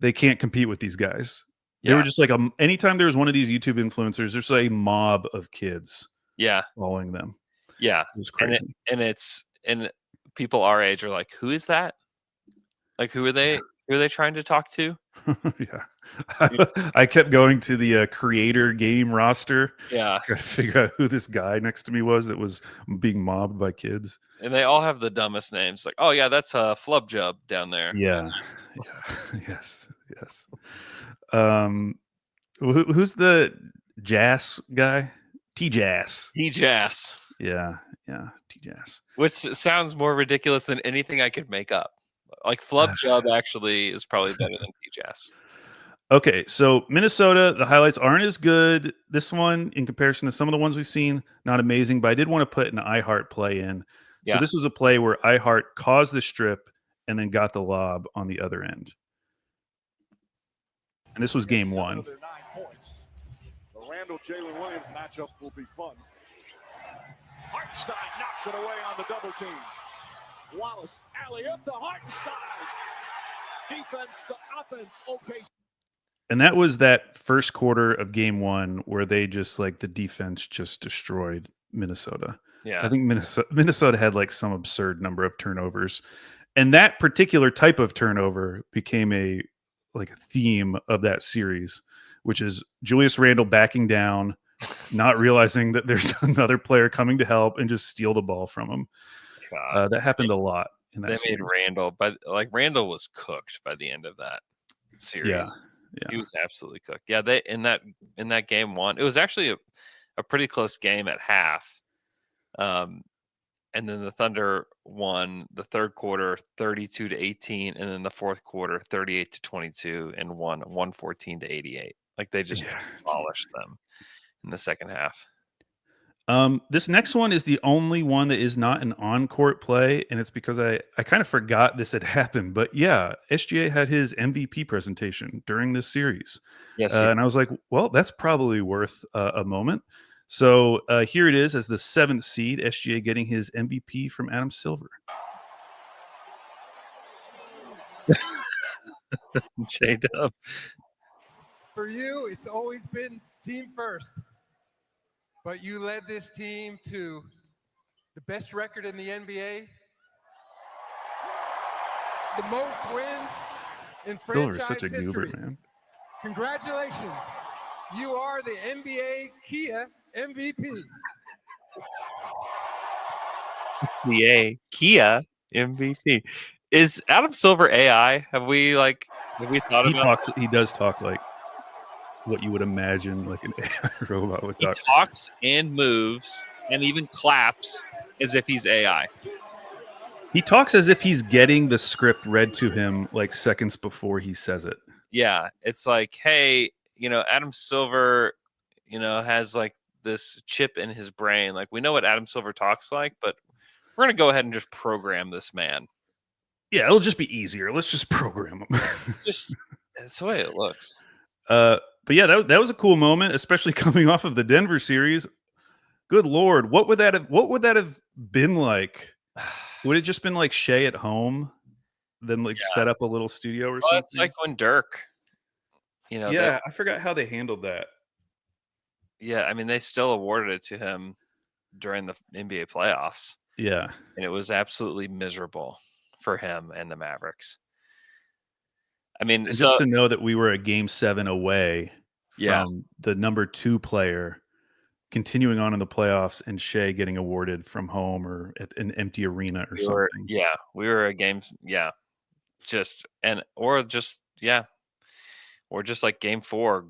S8: they can't compete with these guys. They were just like anytime there was one of these YouTube influencers, there's a mob of kids. Following them.
S11: Yeah.
S8: It was crazy.
S11: And people our age are like, who is that? Like, who are they? Who are they trying to talk to?
S8: I kept going to the creator game roster.
S11: Yeah.
S8: Trying to figure out who this guy next to me was that was being mobbed by kids.
S11: And they all have the dumbest names. Like, oh yeah, that's Flub Jub down there.
S8: Yeah. Yes. Who's the Jazz guy? T-Jazz.
S11: T-Jazz.
S8: Yeah, T-Jazz.
S11: Which sounds more ridiculous than anything I could make up. Like Flub Jub actually is probably better than T-Jazz.
S8: Okay, so Minnesota, the highlights aren't as good. This one, in comparison to some of the ones we've seen, not amazing, but I did want to put an iHeart play in. So this was a play where iHeart caused the strip and then got the lob on the other end. And this was game 1.
S15: The Randall-Jalen Williams matchup will be fun. Hartenstein knocks it away on the double team. Wallace, alley-up to Hartenstein. Defense to offense, okay.
S8: And that was that first quarter of game 1 where they just the defense just destroyed Minnesota.
S11: Yeah.
S8: I think Minnesota had some absurd number of turnovers. And that particular type of turnover became a theme of that series, which is Julius Randle backing down, not realizing that there's another player coming to help and just steal the ball from him. That happened a lot in that series.
S11: Made Randle, but Randle was cooked by the end of that series.
S8: Yeah.
S11: He was absolutely cooked. Yeah, they in that game 1, it was actually a pretty close game at half. And then the Thunder won the third quarter 32-18, and then the fourth quarter 38-22, and won 114-88. Like they just demolished them in the second half.
S8: This next one is the only one that is not an on-court play, and it's because I kind of forgot this had happened. But yeah, SGA had his MVP presentation during this series.
S11: Yes,
S8: and I was like, well, that's probably worth a moment. So here it is as the 7th seed, SGA getting his MVP from Adam Silver.
S11: J-Dub.
S18: For you, it's always been team first. But you led this team to the best record in the NBA, the most wins in franchise
S8: such a
S18: history.
S8: goober, man.
S18: Congratulations. You are the NBA Kia MVP.
S11: Kia MVP. Is Adam Silver AI? Have we thought about?
S8: He does talk like what you would imagine like an AI robot would
S11: He
S8: talk.
S11: talks and moves and even claps as if he's AI.
S8: He talks as if he's getting the script read to him like seconds before he says it.
S11: Yeah, it's like, hey, Adam Silver, has like this chip in his brain. Like, we know what Adam Silver talks like, but we're gonna go ahead and just program this man.
S8: Yeah, it'll just be easier. Let's just program him.
S11: That's the way it looks.
S8: But yeah, that was a cool moment, especially coming off of the Denver series. Good Lord, what would that have been like? Would it just been like Shea at home, then set up a little studio or something?
S11: It's like when Dirk,
S8: yeah, I forgot how they handled that.
S11: Yeah, I mean, they still awarded it to him during the NBA playoffs.
S8: Yeah,
S11: and it was absolutely miserable for him and the Mavericks. I mean,
S8: and just to know that we were a Game 7 away from the number 2 player continuing on in the playoffs and Shea getting awarded from home or at an empty arena or something.
S11: We were a game. Yeah. Or just like Game 4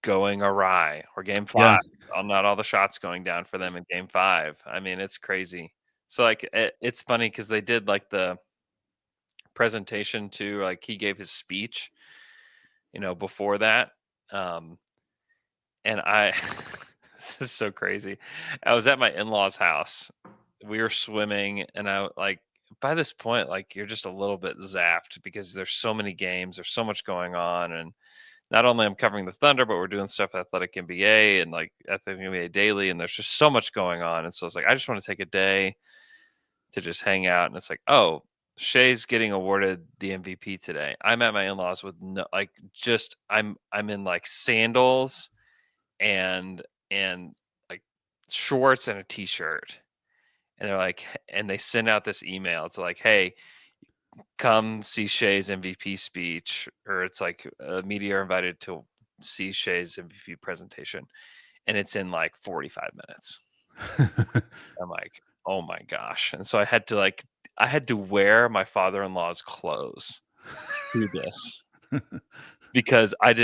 S11: going awry, or Game 5. Not all the shots going down for them in Game 5. I mean, it's crazy. So like, it's funny because they did like the presentation to, like, he gave his speech, before that. And I, this is so crazy. I was at my in-laws' house. We were swimming, and I by this point, like, you're just a little bit zapped because there's so many games, there's so much going on. And not only I'm covering the Thunder, but we're doing stuff at Athletic NBA and like Athletic NBA Daily. And there's just so much going on. And so it's like, I just want to take a day to just hang out. And it's like, oh, Shea's getting awarded the MVP today. I'm at my in-laws with I'm in like sandals and like shorts and a t-shirt. And they're like, and they send out this email to like, hey, come see Shea's MVP speech, or it's like media are invited to see Shea's MVP presentation, and it's in like 45 minutes. I'm like, oh my gosh. And so I had to wear my father-in-law's clothes to this because I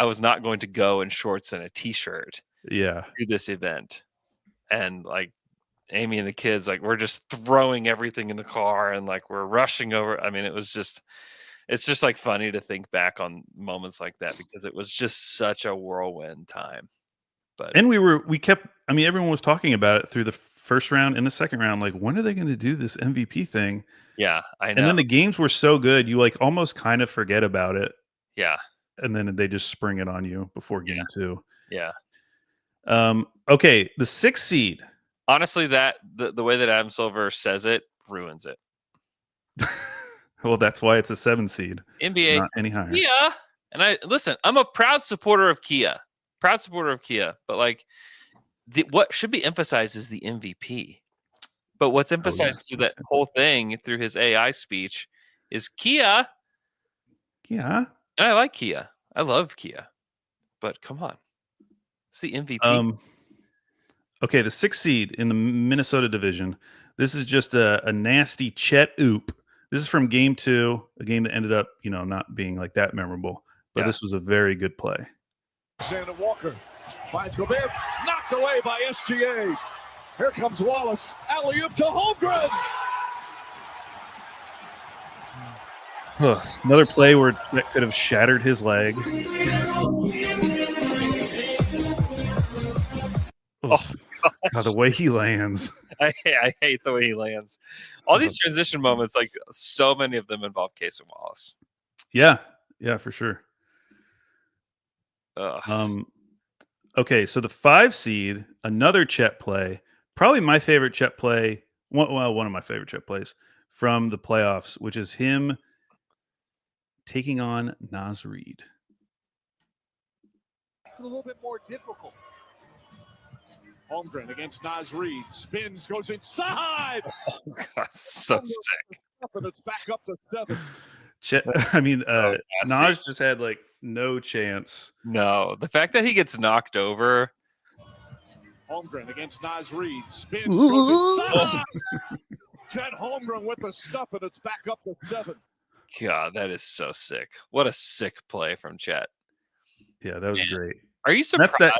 S11: was not going to go in shorts and a t-shirt to this event. And like, Amy and the kids, like, we're just throwing everything in the car and like we're rushing over. I mean, it's just like funny to think back on moments like that because it was just such a whirlwind time.
S8: And everyone was talking about it through the first round and the second round. Like, when are they going to do this MVP thing?
S11: Yeah, I know.
S8: And then the games were so good, you like almost kind of forget about it.
S11: Yeah.
S8: And then they just spring it on you before game 2.
S11: Yeah.
S8: Okay, the 6th seed.
S11: Honestly, that the way that Adam Silver says it ruins it.
S8: Well, that's why it's a 7 seed.
S11: NBA,
S8: not any higher.
S11: Kia. And I'm a proud supporter of Kia. But like, what should be emphasized is the MVP. But what's emphasized through that whole thing, through his AI speech, is Kia.
S8: Yeah.
S11: And I like Kia. I love Kia. But come on. It's the MVP.
S8: Okay, the 6th seed in the Minnesota division. This is just a nasty Chet oop. This is from Game 2, a game that ended up, not being like that memorable. But this was a very good play.
S15: Xander Walker finds Gobert, knocked away by SGA. Here comes Wallace, alley-oop to Holmgren.
S8: Another play that could have shattered his leg. God, the way he lands.
S11: I hate the way he lands. All these transition moments, like so many of them involve Casey Wallace.
S8: Yeah, for sure.
S11: Ugh.
S8: Okay, so the 5 seed, another Chet play, probably my favorite Chet play. One of my favorite Chet plays from the playoffs, which is him taking on Naz Reid.
S16: It's a little bit more difficult. Holmgren against Naz Reid. Spins, goes inside.
S11: Oh, God, so sick.
S16: And it's back up to 7.
S8: Naz just had like no chance.
S11: No, the fact that he gets knocked over
S15: Holmgren against Naz Reid. Spins, throws inside. Chet Holmgren with the stuff, and it's back up to 7.
S11: God, that is so sick. What a sick play from Chet.
S8: Yeah, that was great.
S11: Are you surprised?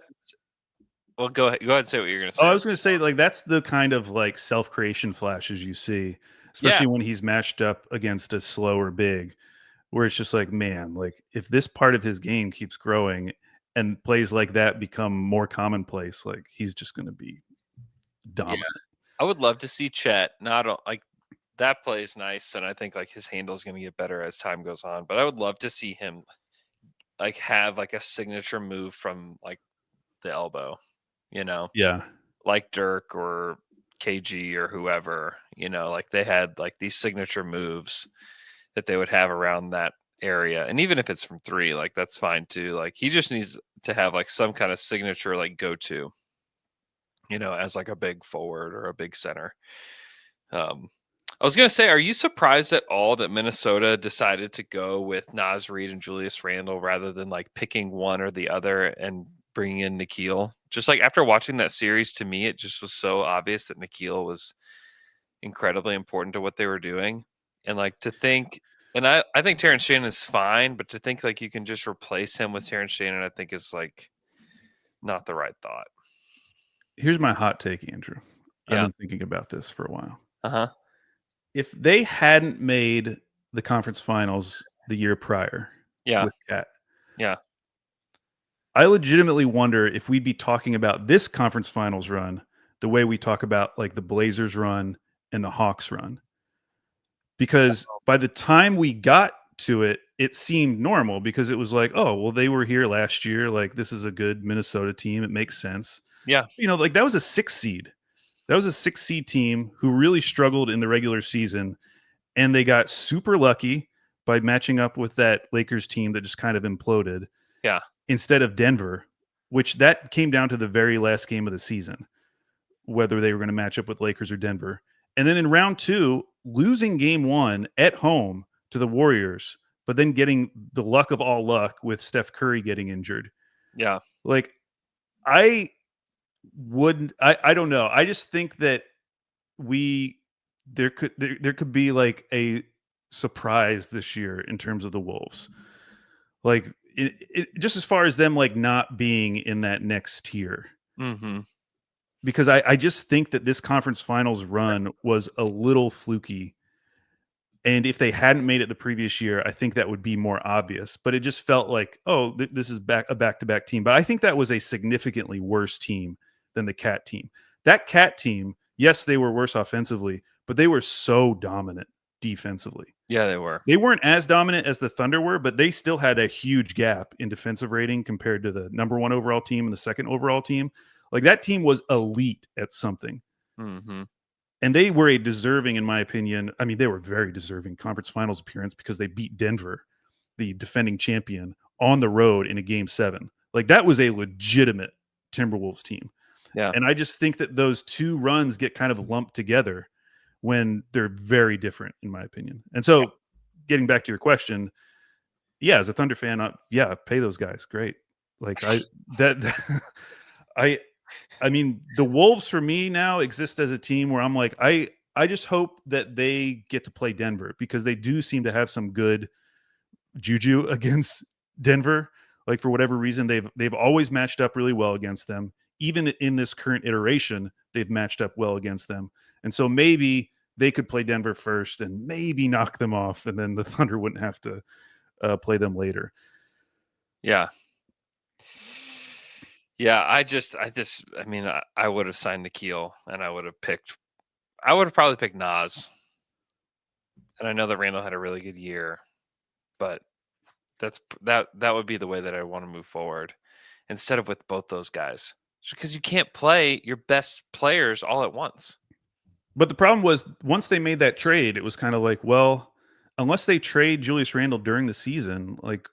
S11: Well, go ahead. Go ahead and say what you're going to say.
S8: Oh, I was going to say, like, that's the kind of like self-creation flashes you see, especially when he's matched up against a slower big, where it's just like, man, like if this part of his game keeps growing and plays like that become more commonplace, like he's just going to be dominant.
S11: Yeah. I would love to see Chet. Not like that play is nice, and I think like his handle is going to get better as time goes on. But I would love to see him like have like a signature move from like the elbow.
S8: Yeah,
S11: like Dirk or KG or whoever, like they had like these signature moves that they would have around that area. And even if it's from 3, like that's fine too. Like he just needs to have like some kind of signature, like go to, as like a big forward or a big center. I was going to say, are you surprised at all that Minnesota decided to go with Naz Reid and Julius Randle rather than like picking one or the other and bringing in Nickeil? Just like after watching that series, to me, it just was so obvious that Nickeil was incredibly important to what they were doing. And like to think, and I think Terrence Shannon is fine, but to think like you can just replace him with Terrence Shannon, I think is like not the right thought.
S8: Here's my hot take, Andrew. I've been thinking about this for a while.
S11: Uh-huh.
S8: If they hadn't made the conference finals the year prior with Cat, I legitimately wonder if we'd be talking about this conference finals run the way we talk about like the Blazers run and the Hawks run. Because by the time we got to it, it seemed normal because it was like, oh, well, they were here last year. Like, this is a good Minnesota team. It makes sense.
S11: Yeah.
S8: Like that was a 6 seed. That was a 6 seed team who really struggled in the regular season. And they got super lucky by matching up with that Lakers team that just kind of imploded.
S11: Yeah.
S8: Instead of Denver, which that came down to the very last game of the season, whether they were going to match up with Lakers or Denver. And then in round 2, losing game 1 at home to the Warriors, but then getting the luck of all luck with Steph Curry getting injured.
S11: Yeah.
S8: Like I don't know. I just think that there could be like a surprise this year in terms of the Wolves. Like just as far as them like not being in that next tier.
S11: Mm-hmm.
S8: Because I just think that this conference finals run was a little fluky. And if they hadn't made it the previous year, I think that would be more obvious. But it just felt like, oh, this is a back-to-back team. But I think that was a significantly worse team than the Cat team. That Cat team, yes, they were worse offensively, but they were so dominant defensively.
S11: Yeah, they were.
S8: They weren't as dominant as the Thunder were, but they still had a huge gap in defensive rating compared to the number 1 overall team and the 2nd overall team. Like that team was elite at something.
S11: Mm-hmm.
S8: And they were a deserving, in my opinion, I mean, they were very deserving conference finals appearance because they beat Denver, the defending champion, on the road in a game 7. Like that was a legitimate Timberwolves team.
S11: Yeah.
S8: And I just think that those 2 runs get kind of lumped together when they're very different, in my opinion. And so getting back to your question, as a Thunder fan, pay those guys. Great. Like I mean, the Wolves for me now exist as a team where I'm like, I just hope that they get to play Denver because they do seem to have some good juju against Denver. Like for whatever reason, they've always matched up really well against them. Even in this current iteration, they've matched up well against them. And so maybe they could play Denver first and maybe knock them off, and then the Thunder wouldn't have to play them later.
S11: Yeah. Yeah, I mean, I would have signed Nickeil, and I would have probably picked Naz. And I know that Randall had a really good year, but that would be the way that I want to move forward instead of with both those guys. Because you can't play your best players all at once.
S8: But the problem was once they made that trade, it was kind of like, well, unless they trade Julius Randle during the season, like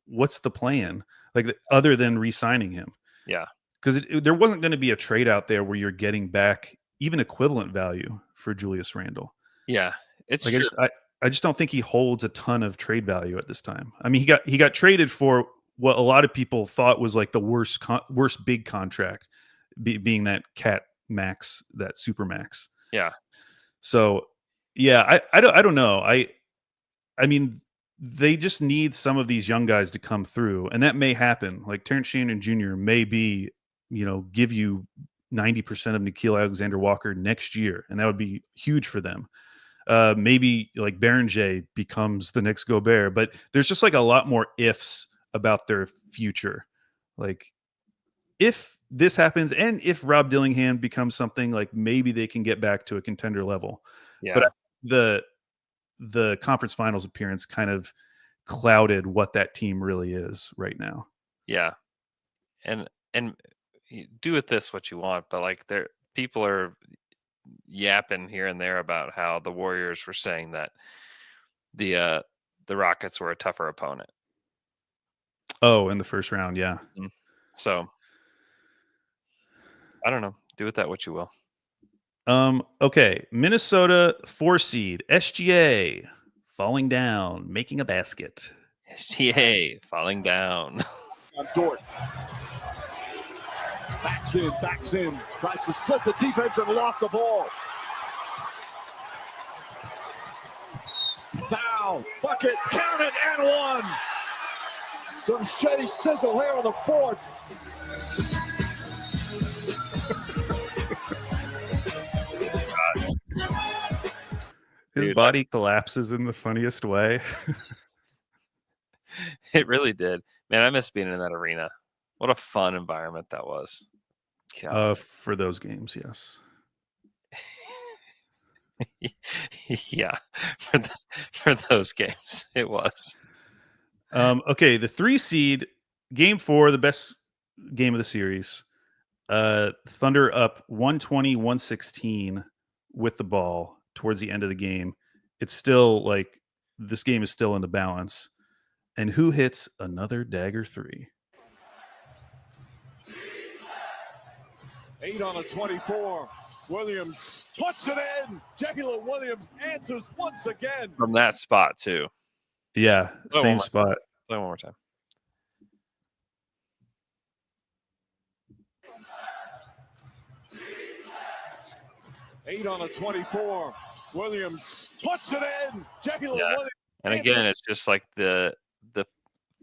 S8: what's the plan? Like other than re-signing him?
S11: Yeah.
S8: Because there wasn't going to be a trade out there where you're getting back even equivalent value for Julius Randle.
S11: Yeah. It's
S8: like
S11: true.
S8: I just don't think he holds a ton of trade value at this time. I mean, he got traded for what a lot of people thought was like the worst big contract being that cat max, that super max.
S11: Yeah.
S8: So yeah, I don't know. I mean, they just need some of these young guys to come through, and that may happen. Like Terrence Shannon Jr. may be, give you 90% of N'Keal Alexander-Walker next year, and that would be huge for them. Maybe like Berenger becomes the next Gobert, but there's just like a lot more ifs about their future. Like if this happens, and if Rob Dillingham becomes something, like maybe they can get back to a contender level.
S11: Yeah.
S8: But the conference finals appearance kind of clouded what that team really is right now.
S11: Yeah. And do with this what you want, but like people are yapping here and there about how the Warriors were saying that the Rockets were a tougher opponent.
S8: Oh, in the first round, yeah.
S11: Mm-hmm. So I don't know. Do with that what you will.
S8: Okay. Minnesota 4 seed. SGA falling down, making a basket.
S11: SGA falling down.
S15: On Dort. Backs in. Tries to split the defense and lost the ball. Foul. Bucket. Count it and one. Some Shea sizzle here on the fourth.
S8: His body collapses in the funniest way.
S11: It really did. Man, I miss being in that arena. What a fun environment that was.
S8: For those games, yes.
S11: Yeah, for those games, it was.
S8: Okay, the 3 seed, game 4, the best game of the series. Thunder up 120-116 with the ball towards the end of the game. It's still like this game is still in the balance. And who hits another dagger 3?
S15: 8 on a 24. Williams puts it in. Jackie Williams answers once again.
S11: From that spot, too.
S8: Yeah, same spot.
S11: Play one more time.
S15: Eight on a 24. Williams puts it in. Jackie Williams.
S11: And again, it's just like the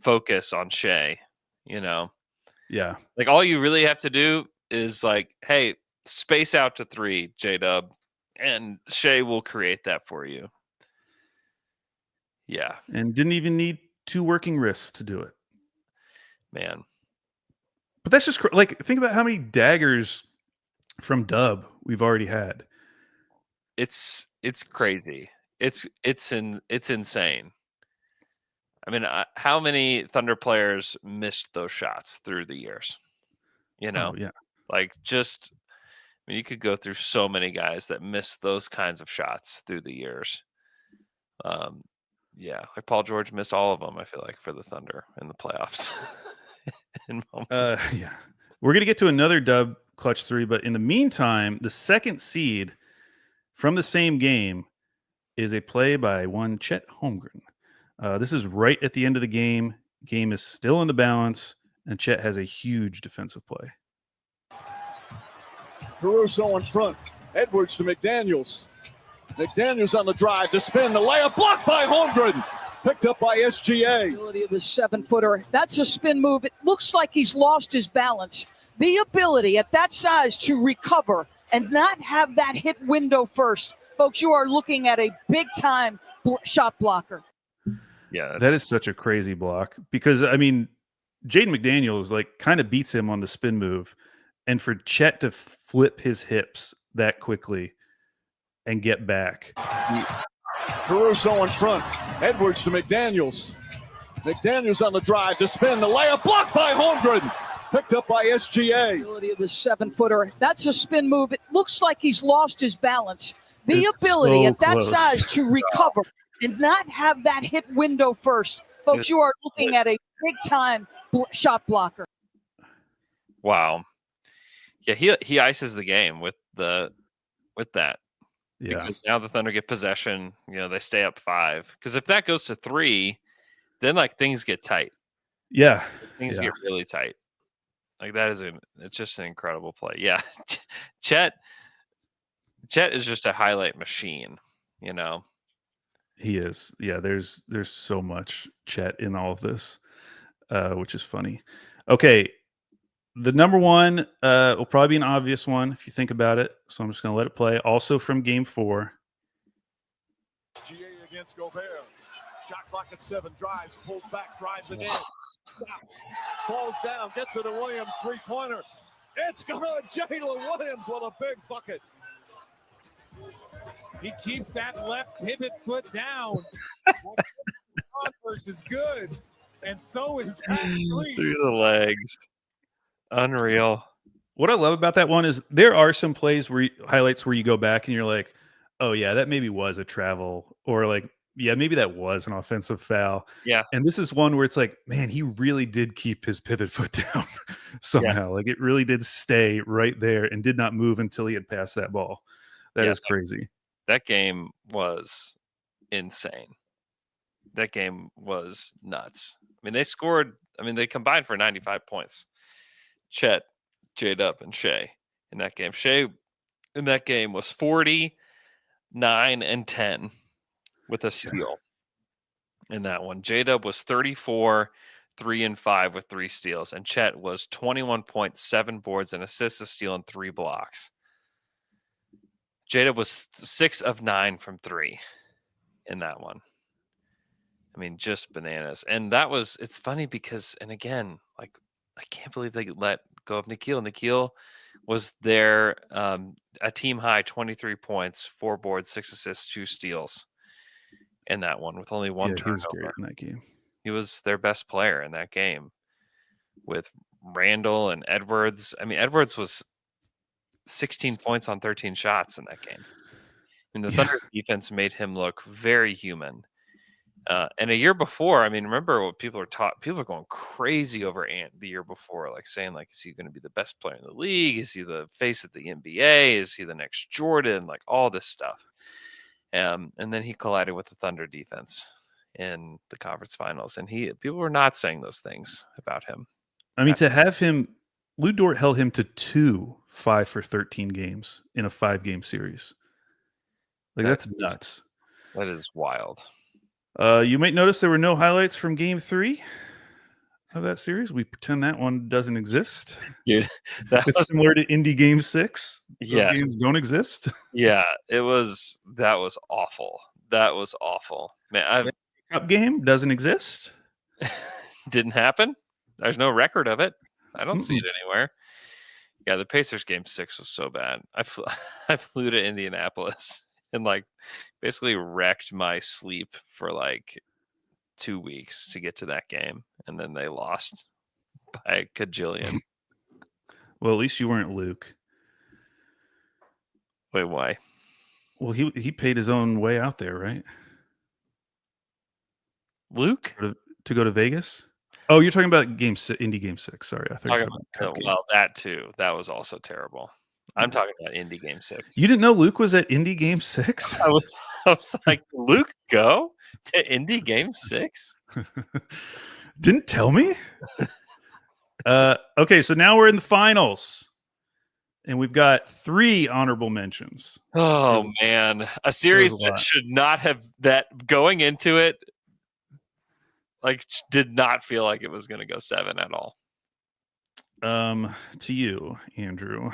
S11: focus on Shea,
S8: Yeah.
S11: Like all you really have to do is like, hey, space out to 3, J-Dub, and Shea will create that for you. Yeah.
S8: And didn't even need 2 working wrists to do it.
S11: Man.
S8: But that's just like, think about how many daggers from Dub we've already had.
S11: It's crazy. It's insane. I mean, how many Thunder players missed those shots through the years?
S8: Oh, yeah.
S11: Like just, I mean, you could go through so many guys that missed those kinds of shots through the years. Yeah, like Paul George missed all of them, I feel like, for the Thunder in the playoffs.
S8: Yeah. We're going to get to another Dub clutch 3, but in the meantime, the 2nd seed from the same game is a play by one Chet Holmgren. This is right at the end of the game. Game is still in the balance, and Chet has a huge defensive play.
S15: Caruso in front. Edwards to McDaniels. McDaniels on the drive to spin. The layup blocked by Holmgren. Picked up by SGA.
S17: Ability of the 7-footer. That's a spin move. It looks like he's lost his balance. The ability at that size to recover and not have that hit window first. Folks, you are looking at a big-time shot blocker.
S11: Yeah,
S8: that is such a crazy block because, I mean, Jaden McDaniels like kind of beats him on the spin move, and for Chet to flip his hips that quickly and get back.
S15: Caruso in front. Edwards to McDaniels. McDaniels on the drive to spin. The layup blocked by Holmgren. Picked up by SGA.
S17: Ability of the 7-footer. That's a spin move. It looks like he's lost his balance. The ability at that size to recover and not have that hit window first. Folks, you are looking at a big-time shot blocker.
S11: Wow. Yeah, he ices the game with that.
S8: Yeah.
S11: Because now the Thunder get possession, they stay up 5. Because if that goes to 3, then like things get tight.
S8: Yeah.
S11: Things get really tight. Like it's just an incredible play. Yeah, Chet is just a highlight machine. You know,
S8: He is. Yeah, there's so much Chet in all of this, which is funny. Okay, the number one will probably be an obvious one if you think about it. So I'm just going to let it play. Also from Game 4.
S15: GA against Gobert. Shot clock at 7. Drives, pulls back, drives again. Stops, falls down, gets it to Williams. 3-pointer. It's good. Jalen Williams with a big bucket.
S19: He keeps that left pivot foot down. Converse is good, and so is that three.
S11: Through the legs. Unreal.
S8: What I love about that one is there are some plays highlights where you go back and you're like, oh yeah, that maybe was a travel, or like, yeah, maybe that was an offensive foul.
S11: Yeah.
S8: And this is one where it's like, man, he really did keep his pivot foot down somehow. Yeah. Like it really did stay right there and did not move until he had passed that ball. That is crazy.
S11: That game was insane. That game was nuts. I mean, they combined for 95 points. Chet, J-Dub, and Shea in that game. Shea in that game was 40, 9, and 10 with a steal in that one. J-Dub was 34, 3 and 5 with 3 steals. And Chet was 21.7 boards and assists, a steal, and 3 blocks. J-Dub was 6 of 9 from 3 in that one. I mean, just bananas. And it's funny because, and again, like, I can't believe they let go of Nikhil. Nikhil was there, a team high 23 points, 4 boards, 6 assists, 2 steals in that one with only 1 turnover. He was
S8: great in that game.
S11: He was their best player in that game with Randall and Edwards. I mean, Edwards was 16 points on 13 shots in that game. And the Thunder defense made him look very human. And a year before, I mean, remember what people are going crazy over Ant the year before, like saying, like, is he going to be the best player in the league? Is he the face of the NBA? Is he the next Jordan? Like all this stuff. And then he collided with the Thunder defense in the conference finals. And people were not saying those things about him.
S8: I mean, to have him, Lou Dort held him to 2 5 for 13 games in a 5-game series. Like that's nuts.
S11: That is wild.
S8: You might notice there were no highlights from Game 3 of that series. We pretend that one doesn't exist.
S11: Dude,
S8: it's similar to Indy Game 6. Those games don't exist.
S11: Yeah, that was awful. That was awful. Man,
S8: Cup game doesn't exist.
S11: Didn't happen. There's no record of it. I don't see it anywhere. Yeah, the Pacers Game 6 was so bad. I flew to Indianapolis and like basically wrecked my sleep for like 2 weeks to get to that game. And then they lost by a cajillion.
S8: Well, at least you weren't Luke.
S11: Wait, why?
S8: Well, he paid his own way out there, right?
S11: Luke?
S8: To go to Vegas? Oh, you're talking about Indy Game 6. Sorry. I thought you were talking about
S11: that too. That was also terrible. I'm talking about Indy Game 6.
S8: You didn't know Luke was at Indy Game 6?
S11: I was like, Luke, go to Indy Game 6?
S8: Didn't tell me? Okay, so now we're in the finals. And we've got 3 honorable mentions.
S11: Oh, man. A series that should not have, that going into it, like, did not feel like it was going to go 7 at all.
S8: To you, Andrew.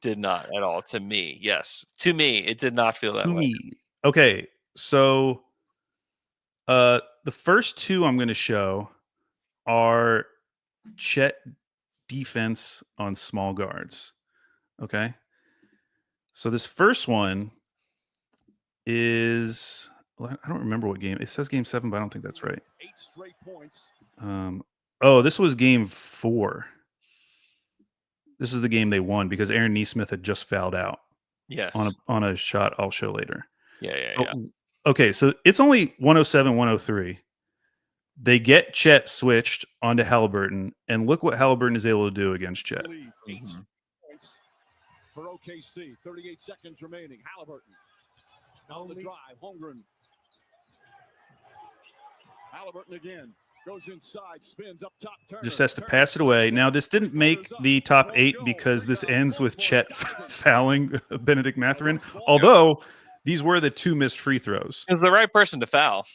S11: Did not at all. To me, yes. To me, it did not feel that way.
S8: Okay, so the first 2 I'm going to show are Chet defense on small guards. Okay, so this first one is, I don't remember what game. It says Game 7, but I don't think that's right.
S15: 8 straight points.
S8: This was Game 4. This is the game they won because Aaron Nesmith had just fouled out.
S11: Yes.
S8: On a shot I'll show later.
S11: Yeah.
S8: Okay, so it's only 107-103. They get Chet switched onto Halliburton, and look what Halliburton is able to do against Chet.
S15: 8 points for OKC. 38 seconds remaining. Halliburton on the drive. Holmgren. Halliburton again.
S12: Goes inside, spins up top. Turner.
S8: Just has to pass it away. Now, this didn't make the top 8 because this ends with Chet fouling Benedict Mathurin, although these were the 2 missed free throws.
S11: He was the right person to foul.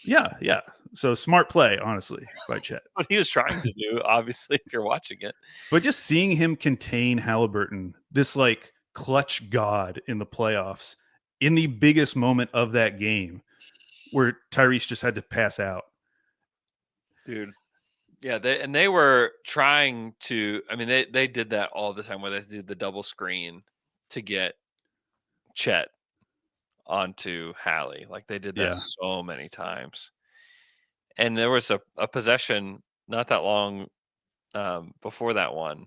S8: Yeah. So smart play, honestly, by Chet.
S11: That's what he was trying to do, obviously, if you're watching it.
S8: But just seeing him contain Halliburton, this like clutch god in the playoffs, in the biggest moment of that game, where Tyrese just had to pass out.
S11: Dude. Yeah, they were trying to. I mean, they did that all the time where they did the double screen to get Chet onto Hallie. Like they did that so many times. And there was a possession not that long before that one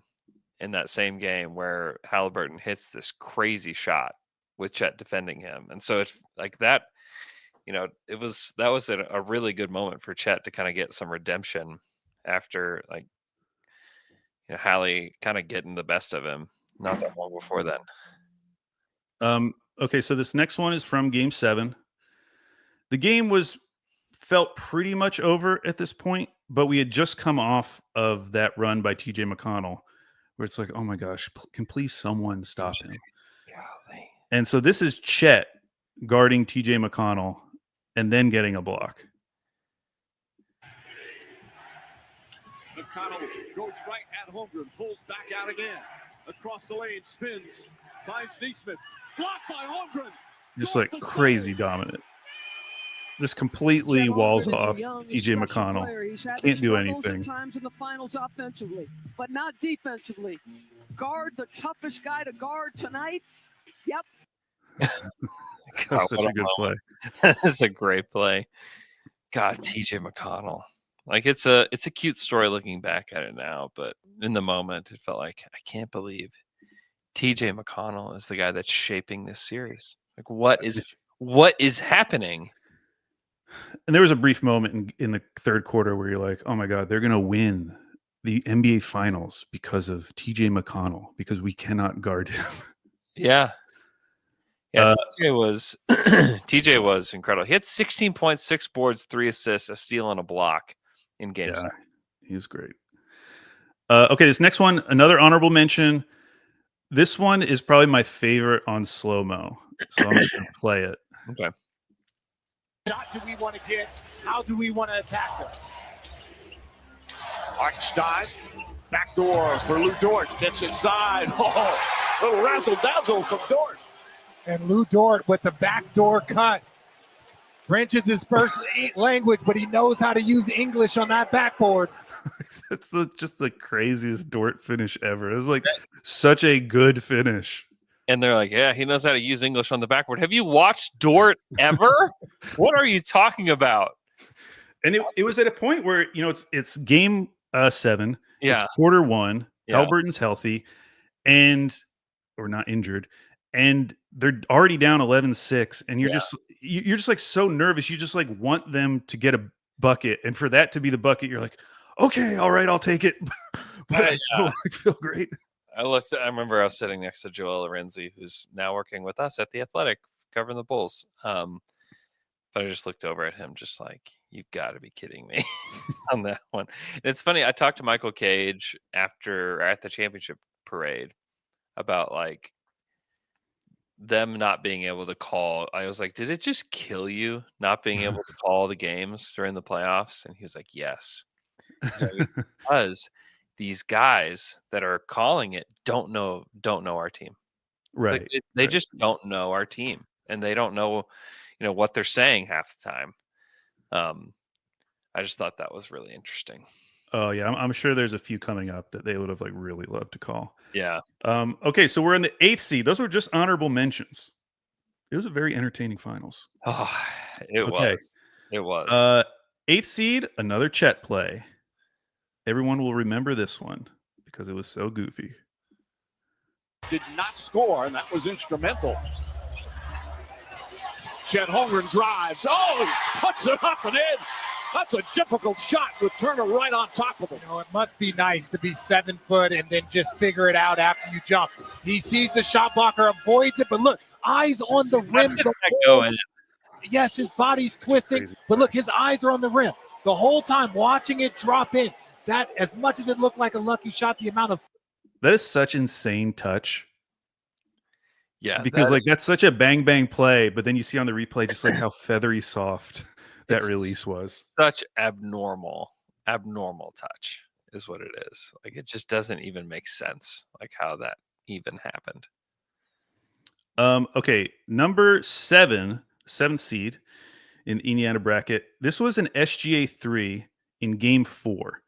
S11: in that same game where Halliburton hits this crazy shot with Chet defending him, and so it's like that. That was a really good moment for Chet to kind of get some redemption after Hallie kind of getting the best of him not that long before then.
S8: Okay, so this next one is from Game 7. The game felt pretty much over at this point, but we had just come off of that run by TJ McConnell where it's like, oh my gosh, can please someone stop him?
S11: Golly.
S8: And so this is Chet guarding TJ McConnell and then getting a block.
S12: McConnell goes right at Holmgren, pulls back out again. Across the lane, spins, finds Neesmith. Blocked by Holmgren.
S8: Just like crazy dominant. Just completely walls off TJ McConnell. Can't do anything.
S17: At times in the finals offensively, but not defensively. Guard the toughest guy to guard tonight. Yep.
S8: That's such a good play.
S11: That is a great play. God, TJ McConnell. Like it's a cute story looking back at it now, but in the moment it felt like I can't believe TJ McConnell is the guy that's shaping this series. Like what is happening?
S8: And there was a brief moment in the third quarter where you're like, oh my God, they're going to win the NBA Finals because of TJ McConnell, because we cannot guard him.
S11: Yeah. Yeah, TJ was incredible. He had 16.6 boards, 3 assists, a steal, and a block in Game 7.
S8: He was great. Okay, this next one, another honorable mention. This one is probably my favorite on slow-mo, so I'm just going to play it.
S11: Okay.
S19: Shot do we want to get? How do we want to attack them?
S12: Hartenstein, backdoor for Lou Dort. Gets inside. Oh, little razzle-dazzle from Dort.
S19: And Lou Dort with the backdoor cut. French is his first language, but he knows how to use English on that backboard.
S8: It's just the craziest Dort finish ever. It was like such a good finish.
S11: And they're like, yeah, he knows how to use English on the backboard. Have you watched Dort ever? What are you talking about?
S8: And it was at a point where, it's game 7.
S11: Yeah.
S8: It's quarter 1.
S11: Yeah.
S8: Halliburton's healthy or not injured. And they're already down 11-6. And you're just like so nervous. You just like want them to get a bucket. And for that to be the bucket, you're like, okay, all right, I'll take it. But I still feel great.
S11: I remember I was sitting next to Joel Lorenzi, who's now working with us at The Athletic, covering the Bulls. But I just looked over at him just like, you've got to be kidding me on that one. And it's funny, I talked to Michael Cage at the championship parade about like them not being able to call. I was like, did it just kill you not being able to call the games during the playoffs? And he was like, yes. So because these guys that are calling it don't know our team.
S8: Right.
S11: Like they just don't know our team, and they don't know, what they're saying half the time. I just thought that was really interesting.
S8: Oh yeah, I'm sure there's a few coming up that they would have like really loved to call.
S11: Yeah.
S8: Okay, so we're in the 8th seed. Those were just honorable mentions. It was a very entertaining finals.
S11: Oh, it was.
S8: 8th seed, another Chet play. Everyone will remember this one because it was so goofy.
S12: Did not score, and that was instrumental. Chet Holmgren drives. Oh, he puts it up and in. That's a difficult shot with Turner right on top of him.
S19: It must be nice to be 7 foot and then just figure it out after you jump. He sees the shot blocker, avoids it, but look, eyes on the rim. Yes, his body's twisting, but look, his eyes are on the rim. The whole time watching it drop in. That, as much as it looked like a lucky shot, the amount of
S8: That is such insane touch.
S11: Yeah,
S8: Because that's such a bang bang play, but then you see on the replay just like how feathery soft that
S11: It's
S8: release was.
S11: such abnormal touch is what it is. Like, it just doesn't even make sense, like how that even happened.
S8: Okay, number 7, 7th seed in the Indiana bracket. This was an SGA 3 in game 4.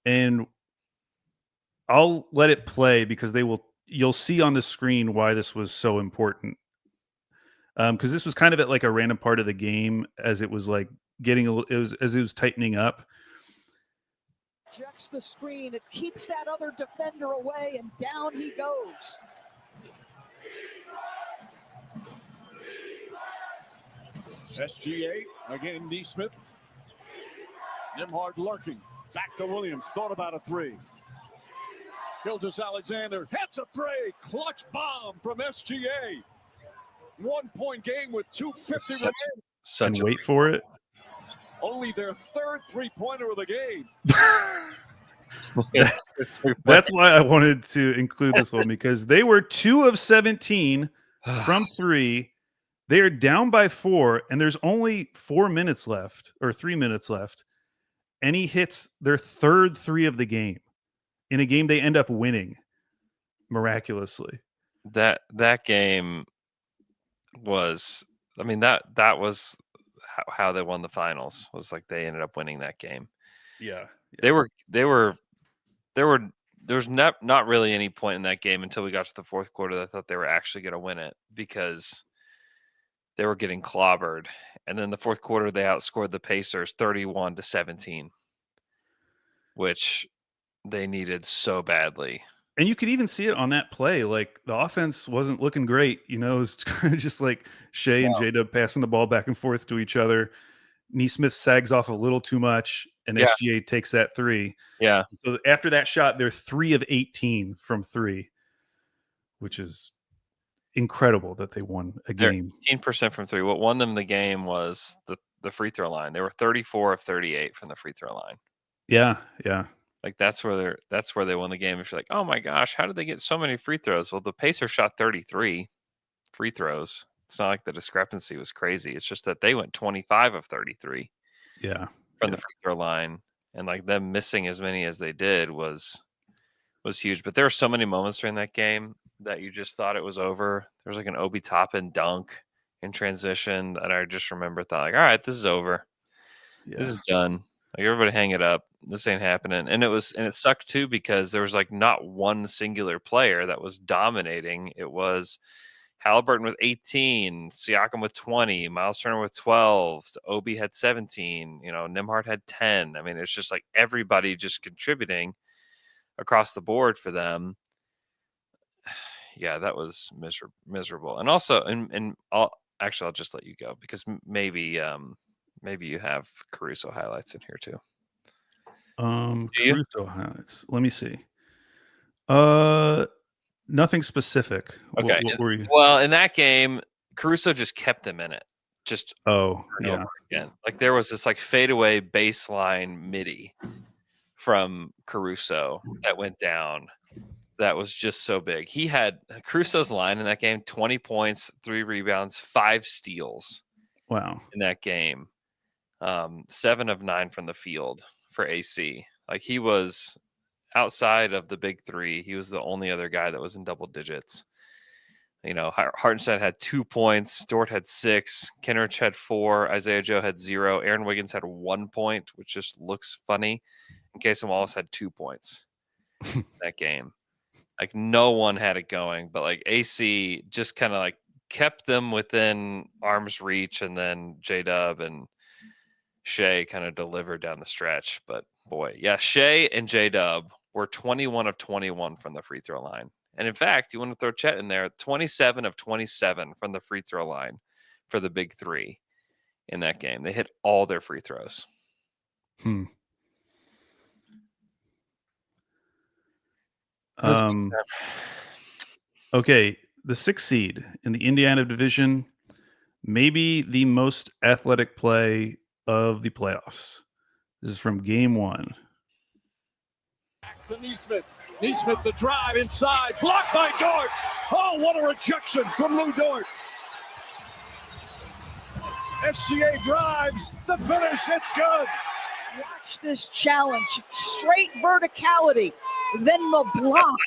S8: And I'll let it play because you'll see on the screen why this was so important. Because this was kind of at like a random part of the game as it was like getting as it was tightening up.
S17: Checks the screen. It keeps that other defender away, and down he goes.
S15: SGA again, Neesmith. Nimhard lurking. Back to Williams. Thought about a three. Gildas Alexander hits a three. Clutch bomb from SGA. 1 point game with 2:50 remaining.
S8: And wait for it.
S15: Only their third 3-pointer of the game.
S8: That's why I wanted to include this one, because they were 2 of 17 from 3. They are down by 4, and there's only 4 minutes left, or 3 minutes left. And he hits their third 3 of the game in a game they end up winning miraculously.
S11: That game was, I mean, that was how they won the finals, was like they ended up winning that game.
S8: Yeah.
S11: There was not really any point in that game until we got to the fourth quarter that I thought they were actually going to win it, because they were getting clobbered. And then the fourth quarter, they outscored the Pacers 31-17, which they needed so badly.
S8: And you could even see it on that play. Like, the offense wasn't looking great. You know, it's kind of just like Shea and J-Dub passing the ball back and forth to each other. Neesmith sags off a little too much, and SGA takes that 3.
S11: Yeah.
S8: So after that shot, they're 3 of 18 from 3, which is incredible that they won a game.
S11: 18% from 3. What won them the game was the free throw line. They were 34 of 38 from the free throw line.
S8: Yeah, yeah.
S11: Like, that's where they won the game. If you're like, oh my gosh, how did they get so many free throws? Well, the Pacers shot 33 free throws. It's not like the discrepancy was crazy. It's just that they went 25 of 33.
S8: Yeah.
S11: From the free throw line, and like them missing as many as they did was huge. But there were so many moments during that game that you just thought it was over. There was like an Obi Toppin dunk in transition that I just remember thought, like, all right, this is over.
S8: Yeah.
S11: This is done. Like, everybody hang it up. This ain't happening. And it sucked too, because there was like not one singular player that was dominating. It was Halliburton with 18, Siakam with 20, Miles Turner with 12, Obi had 17, Nimhard had 10. I mean, it's just like everybody just contributing across the board for them. Yeah, that was miserable. And also, and I'll just let you go, because maybe you have Caruso highlights in here too.
S8: Caruso highlights. Let me see. Nothing specific.
S11: Okay.
S8: What were you?
S11: Well, in that game, Caruso just kept them in it. Just over and over again. Like, there was this like fadeaway baseline midi from Caruso that went down. That was just so big. He had Caruso's line in that game: 20 points, 3 rebounds, 5 steals.
S8: Wow.
S11: In that game. 7 of 9 from the field for AC. Like, he was, outside of the big 3, he was the only other guy that was in double digits. Hartenstein had 2 points, Dort had 6, Kenrich had 4, Isaiah Joe had 0, Aaron Wiggins had 1 point, which just looks funny, and Casey Wallace had 2 points in that game. Like, no one had it going, but like AC just kind of like kept them within arm's reach, and then J-Dub and Shea kind of delivered down the stretch. But boy, yeah, Shea and J-Dub were 21 of 21 from the free throw line. And in fact, you want to throw Chet in there, 27 of 27 from the free throw line for the big 3 in that game. They hit all their free throws.
S8: Okay, the 6th seed in the Indiana division, maybe the most athletic play of the playoffs. This is from game 1.
S15: To Neesmith. Neesmith the drive inside. Blocked by Dort. Oh, what a rejection from Lou Dort. SGA drives. The finish. It's good.
S17: Watch this challenge. Straight verticality. Then the block.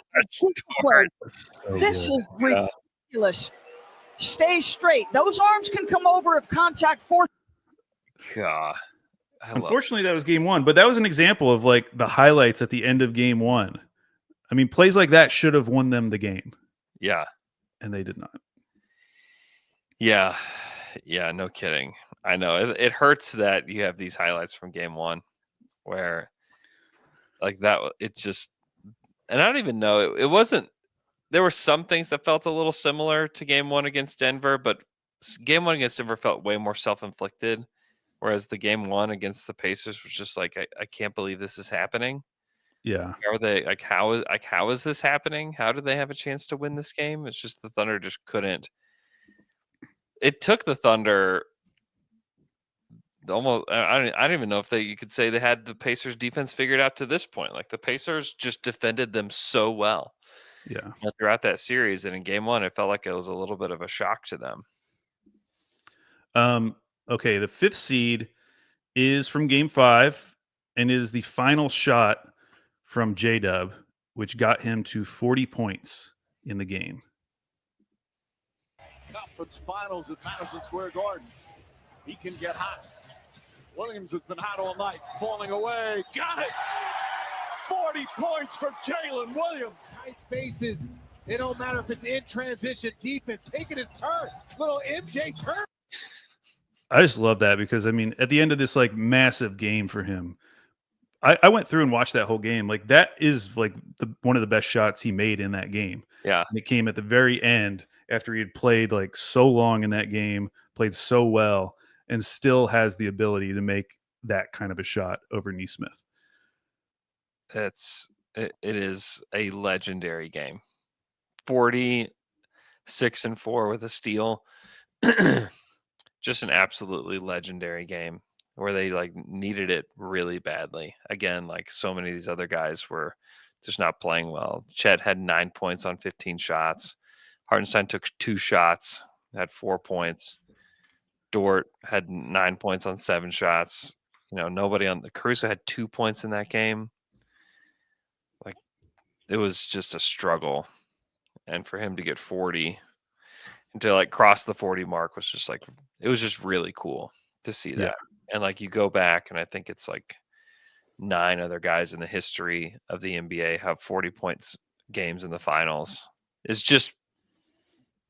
S17: This is ridiculous. Stay straight. Those arms can come over if contact force.
S11: God.
S8: Unfortunately, that was game 1, but that was an example of like the highlights at the end of game 1. I mean, plays like that should have won them the game.
S11: Yeah.
S8: And they did not.
S11: Yeah. Yeah, no kidding. I know. It hurts that you have these highlights from game 1 where like that, it just, and I don't even know, it wasn't, there were some things that felt a little similar to game 1 against Denver, but game 1 against Denver felt way more self-inflicted. Whereas the game 1 against the Pacers was just like, I can't believe this is happening.
S8: Yeah.
S11: How are they how is this happening? How did they have a chance to win this game? It's just the Thunder just couldn't. It took the Thunder almost. I don't even know if you could say they had the Pacers defense figured out to this point. Like the Pacers just defended them so well.
S8: Yeah.
S11: Throughout that series, and in game 1, it felt like it was a little bit of a shock to them.
S8: Okay, the 5th seed is from game 5 and is the final shot from J-Dub, which got him to 40 points in the game.
S15: Conference finals at Madison Square Garden. He can get hot. Williams has been hot all night, falling away. Got it! 40 points for Jalen Williams.
S19: Tight spaces. It don't matter if it's in transition, defense, taking his turn. Little MJ turn.
S8: I just love that because, I mean, at the end of this like massive game for him, I went through and watched that whole game. Like that is like one of the best shots he made in that game.
S11: Yeah.
S8: And it came at the very end after he had played like so long in that game, played so well, and still has the ability to make that kind of a shot over Neesmith.
S11: It is a legendary game. 46-4 with a steal. Just an absolutely legendary game where they like needed it really badly. Again, like so many of these other guys were just not playing well. Chet had 9 points on 15 shots. Hartenstein took 2 shots, had 4 points. Dort had 9 points on 7 shots. You know, nobody on the Caruso had 2 points in that game. Like it was just a struggle. And for him to get 40 and to like cross the 40 mark was just like, it was just really cool to see that.
S8: Yeah.
S11: And like you go back and I think it's like 9 other guys in the history of the NBA have 40 points games in the finals. It's just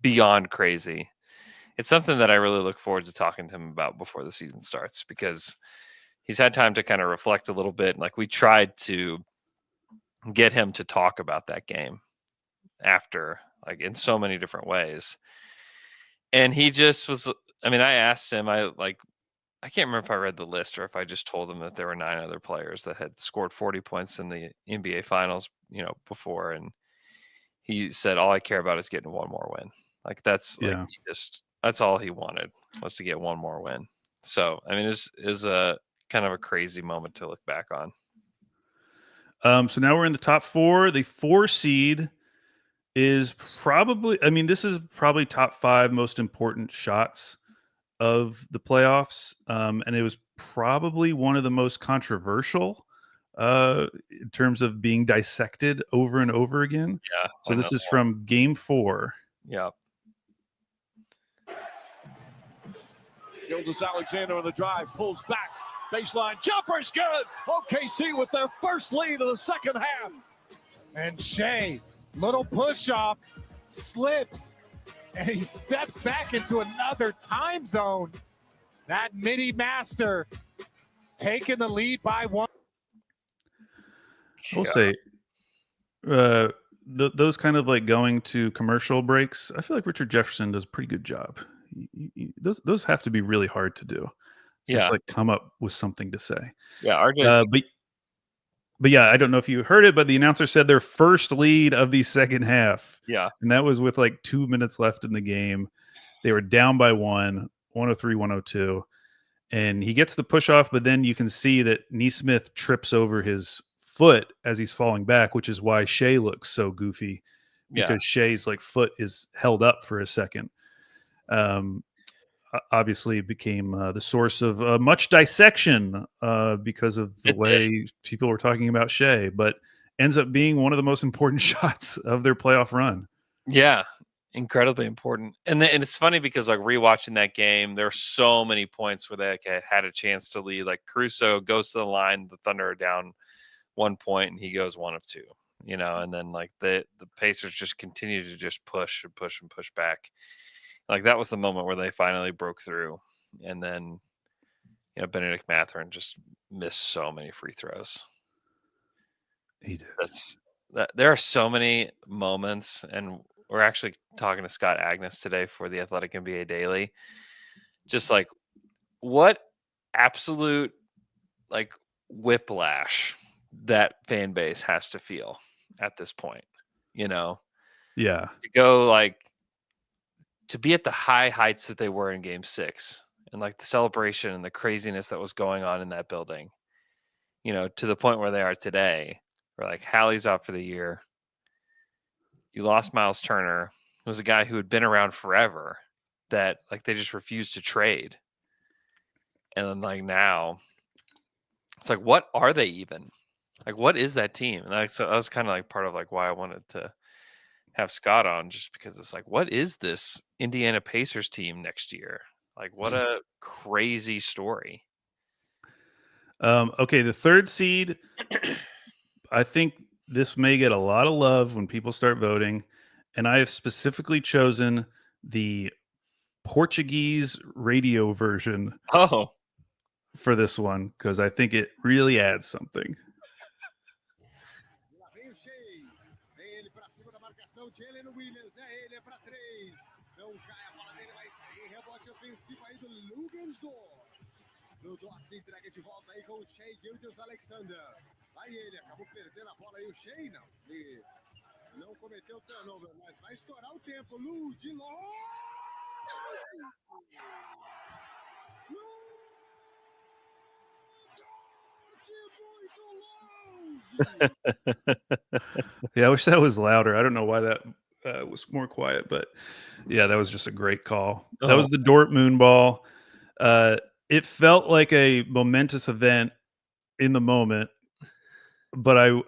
S11: beyond crazy. It's something that I really look forward to talking to him about before the season starts because he's had time to kind of reflect a little bit. Like we tried to get him to talk about that game after, like in so many different ways. And he just was, I mean, I asked him, I can't remember if I read the list or if I just told him that there were 9 other players that had scored 40 points in the NBA finals, you know, before. And he said, all I care about is getting one more win. Like that's like, that's all he wanted was to get one more win. So, I mean, it was a kind of a crazy moment to look back on.
S8: So now we're in the top 4. The 4 seed is probably, I mean, this is probably top 5 most important shots of the playoffs. And it was probably one of the most controversial in terms of being dissected over and over again.
S11: Yeah.
S8: So this is from game 4.
S11: Yeah.
S15: Gilgeous-Alexander on the drive, pulls back, baseline jumper's good. OKC with their first lead of the second half.
S19: And Shea, little push off, slips, and he steps back into another time zone. That mini master taking the lead by 1.
S8: I will say, those kind of like going to commercial breaks, I feel like Richard Jefferson does a pretty good job. Those have to be really hard to do. Just like come up with something to say.
S11: Yeah, RJ.
S8: But yeah, I don't know if you heard it, but the announcer said their first lead of the second half.
S11: Yeah.
S8: And that was with like 2 minutes left in the game. They were down by 1, 103-102. and he gets the push off, but then you can see that Neesmith trips over his foot as he's falling back, which is why Shea looks so goofy, because Shea's like foot is held up for a second. Obviously became the source of much dissection because of the way people were talking about Shea, but ends up being one of the most important shots of their playoff run.
S11: Yeah, incredibly important. And it's funny because like rewatching that game, there are so many points where they had a chance to lead. Like Caruso goes to the line, the Thunder are down 1 point, and he goes 1 of 2. And then like the Pacers just continue to just push and push and push back. Like that was the moment where they finally broke through, and then Benedict Mathurin just missed so many free throws.
S8: He did.
S11: There are so many moments, and we're actually talking to Scott Agnes today for the Athletic NBA Daily. Just like what absolute like whiplash that fan base has to feel at this point,
S8: Yeah.
S11: to go like to be at the high heights that they were in Game 6, and like the celebration and the craziness that was going on in that building, to the point where they are today, where like Hallie's out for the year. You lost Miles Turner, who was a guy who had been around forever, that like they just refused to trade. And then like now it's like, what are they even? Like, what is that team? And like, so that was kind of like part of like why I wanted to have Scott on, just because it's like, what is this Indiana Pacers team next year? Like, what a crazy story.
S8: Okay, the 3rd seed, I think this may get a lot of love when people start voting, and I have specifically chosen the Portuguese radio version for this one because I think it really adds something.
S16: No Dort entrega de volta aí com o Shea Gilgeous-Alexander. Vai ele, acabou perdendo a bola aí o Shea, não. Ele não cometeu turnover, mas vai estourar o tempo. Lu de longe.
S8: Yeah, I wish that was louder. I don't know why that was more quiet, but yeah, that was just a great call. That was the Dort moon ball. It felt like a momentous event in the moment, but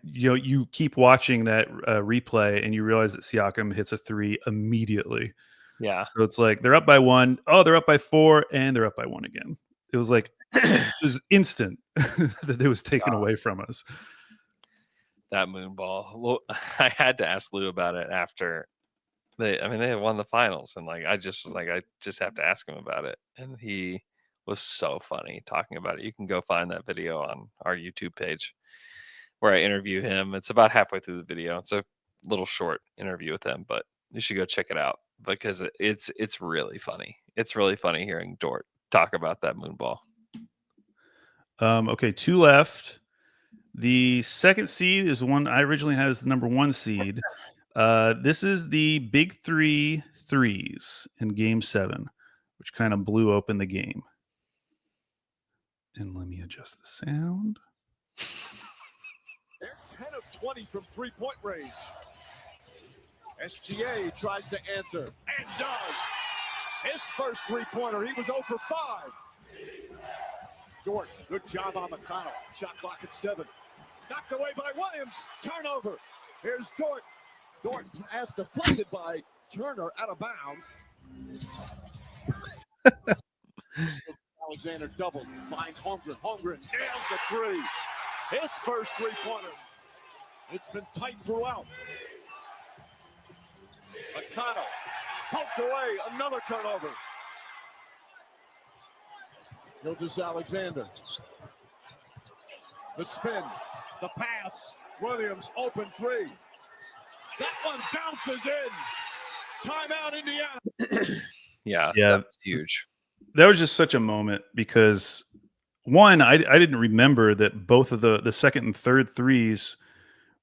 S8: you keep watching that replay and you realize that Siakam hits a 3 immediately.
S11: Yeah.
S8: So it's like they're up by 1. Oh, they're up by 4, and they're up by 1 again. It was like it was instant that it was taken away from us.
S11: That moon ball. I had to ask Lou about it after they had won the finals, and like I just have to ask him about it, and he was so funny talking about it. You can go find that video on our YouTube page where I interview him. It's about halfway through the video. It's a little short interview with him, but you should go check it out because it's really funny. It's really funny hearing Dort talk about that moon ball.
S8: Okay, 2 left. The 2nd seed is one I originally had as the number 1 seed. This is the big 3 threes in Game 7, which kind of blew open the game. And let me adjust the sound.
S13: They're 10 of 20 from three-point range. SGA tries to answer and does. His first three-pointer, he was 0 for 5. Dort, good job on McConnell. Shot clock at 7. Knocked away by Williams. Turnover. Here's Dort. Dort as deflected by Turner out of bounds. Alexander doubled. Finds Holmgren. Holmgren nails the 3. His first three-pointer. It's been tight throughout. McConnell poked away. Another turnover. Gilgeous-Alexander. The spin. The pass. Williams open 3. That one bounces in. Timeout, Indiana.
S11: Yeah, that's huge.
S8: That was just such a moment because one, I didn't remember that both of the 2nd and 3rd threes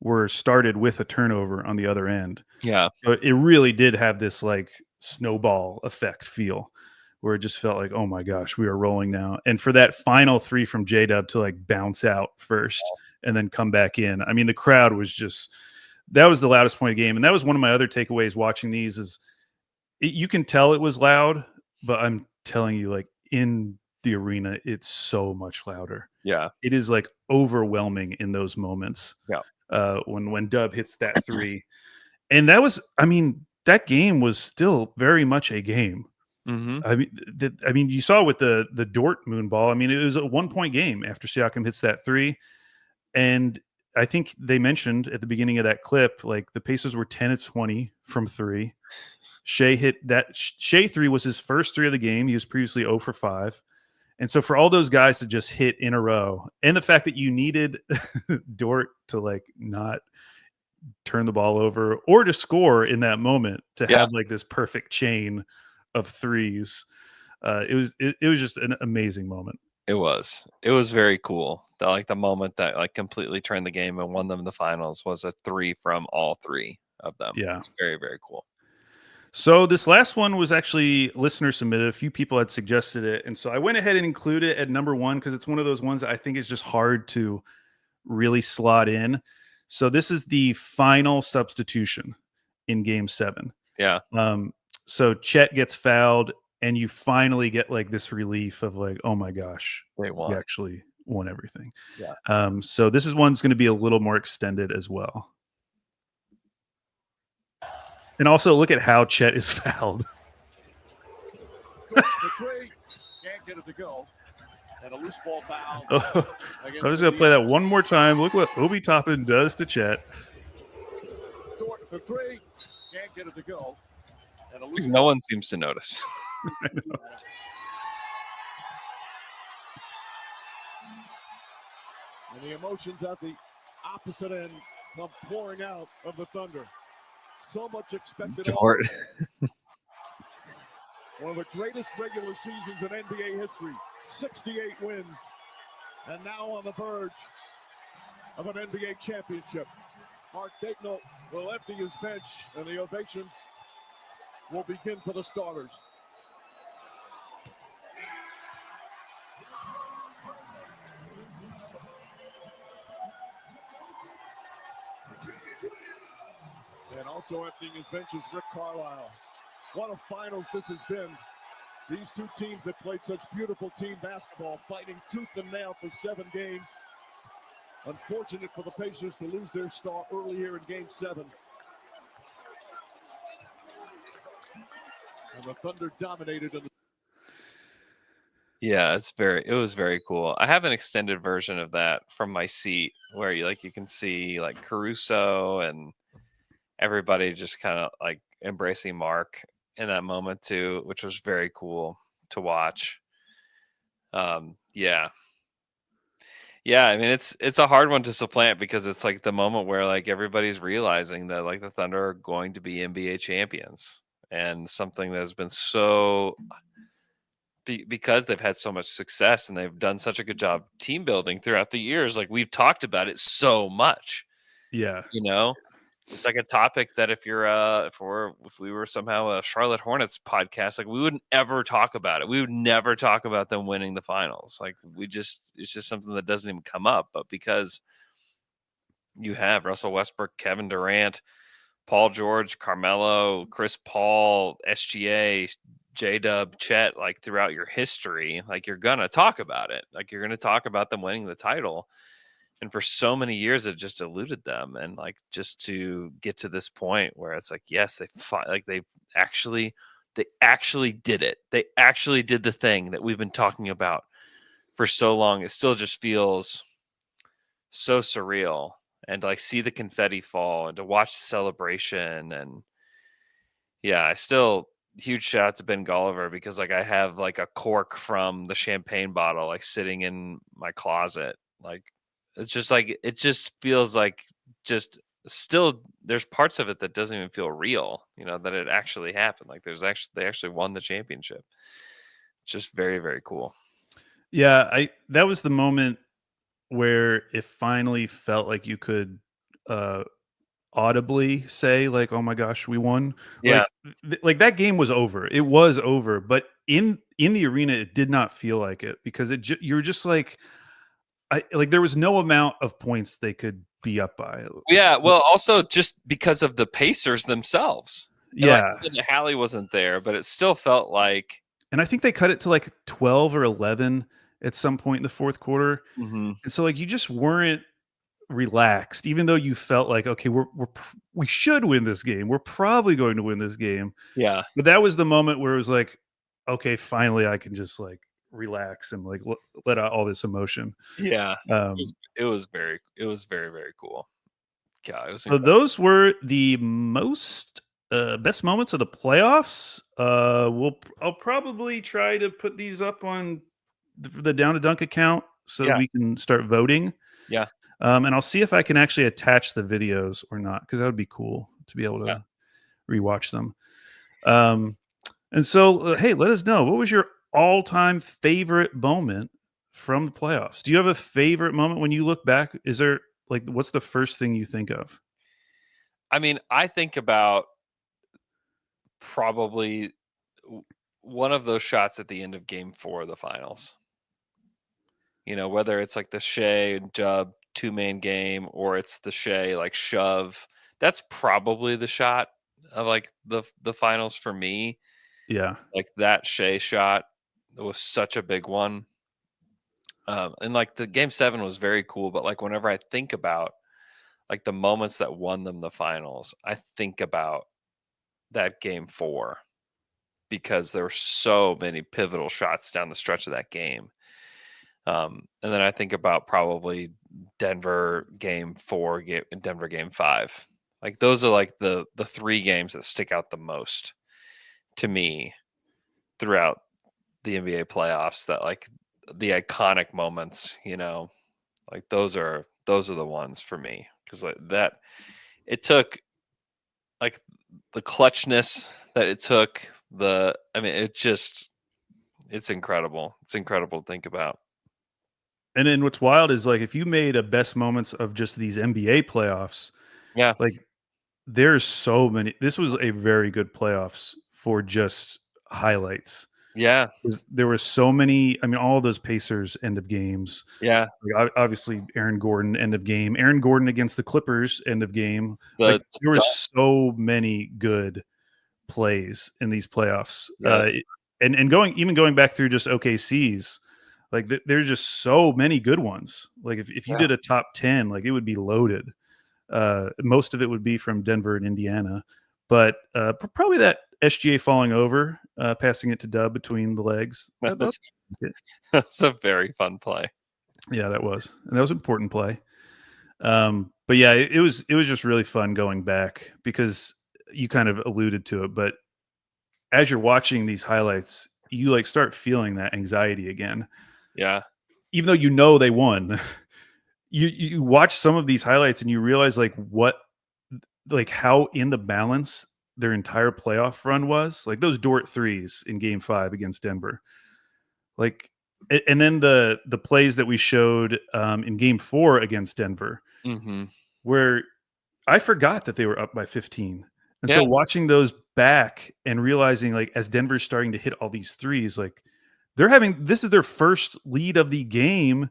S8: were started with a turnover on the other end.
S11: Yeah.
S8: So it really did have this like snowball effect feel where it just felt like, oh my gosh, we are rolling now. And for that final three from J-Dub to like bounce out first and then come back in. I mean, the crowd was just, that was the loudest point of the game. And that was one of my other takeaways watching these is you can tell it was loud, but I'm telling you, like in the arena, it's so much louder.
S11: Yeah.
S8: It is like overwhelming in those moments.
S11: Yeah.
S8: When Dub hits that three. And that was, I mean, that game was still very much a game.
S11: Mm-hmm.
S8: I mean, you saw with the Dort moon ball. I mean, it was a 1-point game after Siakam hits that three. And I think they mentioned at the beginning of that clip, like the Pacers were 10 of 20 from three. Shea hit that. Shea three was his first three of the game. He was previously 0 for 5. And so for all those guys to just hit in a row, and the fact that you needed Dort to like not turn the ball over or to score in that moment to have like this perfect chain of threes. It was just an amazing moment.
S11: It was very cool. The moment that like completely turned the game and won them the finals was a three from all three of them.
S8: Yeah.
S11: It's very, very cool.
S8: So this last one was actually listener submitted. A few people had suggested it. And so I went ahead and included it at number 1 because it's one of those ones that I think is just hard to really slot in. So this is the final substitution in game 7.
S11: Yeah.
S8: So Chet gets fouled and you finally get like this relief of like, oh my gosh,
S11: they won.
S8: We actually won everything.
S11: Yeah.
S8: So this is one's going to be a little more extended as well. And also look at how Chet is fouled.
S15: The three can't get it to go. And a loose ball foul.
S8: I'm just going to play that one more time. Look what Obi Toppin does to Chet.
S15: The three can't get it to go. And a loose
S11: No one seems to notice.
S8: I know.
S15: And the emotions at the opposite end come pouring out of the Thunder. So much expected.
S11: Dort.
S15: One of the greatest regular seasons in NBA history. 68 wins. And now on the verge of an NBA championship. Mark Daigneault will empty his bench, and the ovations will begin for the starters. And also emptying his bench is Rick Carlisle. What a finals this has been. These two teams have played such beautiful team basketball, fighting tooth and nail for 7 games. Unfortunate for the Pacers to lose their star early here in Game 7. And the Thunder dominated in the
S11: Yeah, it was very cool. I have an extended version of that from my seat where you can see like Caruso and everybody just kind of like embracing Mark in that moment too, which was very cool to watch. Yeah, I mean it's a hard one to supplant because it's like the moment where like everybody's realizing that like the Thunder are going to be NBA champions, and something that has been so because they've had so much success and they've done such a good job team building throughout the years. Like we've talked about it so much.
S8: Yeah.
S11: It's like a topic that if we were somehow a Charlotte Hornets podcast, like we wouldn't ever talk about it. We would never talk about them winning the finals. Like it's just something that doesn't even come up. But because you have Russell Westbrook, Kevin Durant, Paul George, Carmelo, Chris Paul, SGA, J-Dub, Chet, like throughout your history, like you're going to talk about it. Like you're going to talk about them winning the title. And for so many years, it just eluded them. And like just to get to this point where it's like, yes, they actually did it. They actually did the thing that we've been talking about for so long. It still just feels so surreal. And like see the confetti fall and to watch the celebration. And yeah, huge shout out to Ben Golliver because like I have like a cork from the champagne bottle like sitting in my closet. Like it's just like it just feels like just still there's parts of it that doesn't even feel real, that it actually happened. Like they actually won the championship. It's just very, very cool.
S8: Yeah, that was the moment where it finally felt like you could audibly say like, "Oh my gosh, we won."
S11: Yeah.
S8: Like that game was over. It was over, but in the arena, it did not feel like it because you were just like, there was no amount of points they could be up by.
S11: Yeah, well, also just because of the Pacers themselves. And, like,
S8: Yeah.
S11: even the Hallie wasn't there, but it still felt like.
S8: And I think they cut it to like 12 or 11 at some point in the fourth quarter.
S11: Mhm.
S8: And so like you just weren't relaxed, even though you felt like, okay, we should win this game. We're probably going to win this game.
S11: Yeah.
S8: But that was the moment where it was like, okay, finally I can just like relax and like let out all this emotion.
S11: Yeah. It was very, very cool. Yeah, it was
S8: So those were the most best moments of the playoffs. I'll probably try to put these up on the Down to Dunk account so
S11: Yeah.
S8: we can start voting.
S11: Yeah.
S8: And I'll see if I can actually attach the videos or not, because that would be cool to be able to rewatch them. And so, hey, let us know, what was your all-time favorite moment from the playoffs? Do you have a favorite moment when you look back? Is there like, what's the first thing you think of?
S11: I mean, I think about probably one of those shots at the end of Game 4 of the finals. You know, whether it's like the Shea and Dub 2-man game or it's the Shea like shove. That's probably the shot of like the finals for me.
S8: Yeah.
S11: Like that Shea shot was such a big one. And like the Game 7 was very cool, but like whenever I think about like the moments that won them the finals, I think about that Game 4 because there were so many pivotal shots down the stretch of that game. And then I think about probably Denver Game 4, Denver Game 5. Like those are like the 3 games that stick out the most to me throughout the NBA playoffs, that like the iconic moments, you know, like those are the ones for me, because like that it took like the clutchness that it took, it's incredible. It's incredible to think about.
S8: And then what's wild is like if you made a best moments of just these NBA playoffs,
S11: Yeah.
S8: like there's so many. This was a very good playoffs for just highlights.
S11: Yeah.
S8: There were so many. I mean, all those Pacers end of games.
S11: Yeah.
S8: Like, obviously, Aaron Gordon end of game. Aaron Gordon against the Clippers end of game. There were so many good plays in these playoffs.
S11: Yeah.
S8: And going back through just OKC's, like there's just so many good ones. Like if you did a top 10, like it would be loaded. Most of it would be from Denver and Indiana, but probably that SGA falling over, passing it to Dub between the legs.
S11: That's a very fun play.
S8: Yeah, that was an important play. But yeah, it was just really fun going back because you kind of alluded to it, but as you're watching these highlights, you like start feeling that anxiety again.
S11: Yeah.
S8: Even though you know they won, you watch some of these highlights and you realize like how in the balance their entire playoff run was. Like those Dort threes in Game 5 against Denver. Like, and then the plays that we showed in Game 4 against Denver, where I forgot that they were up by 15. And so watching those back and realizing like as Denver's starting to hit all these threes, like this is their first lead of the game.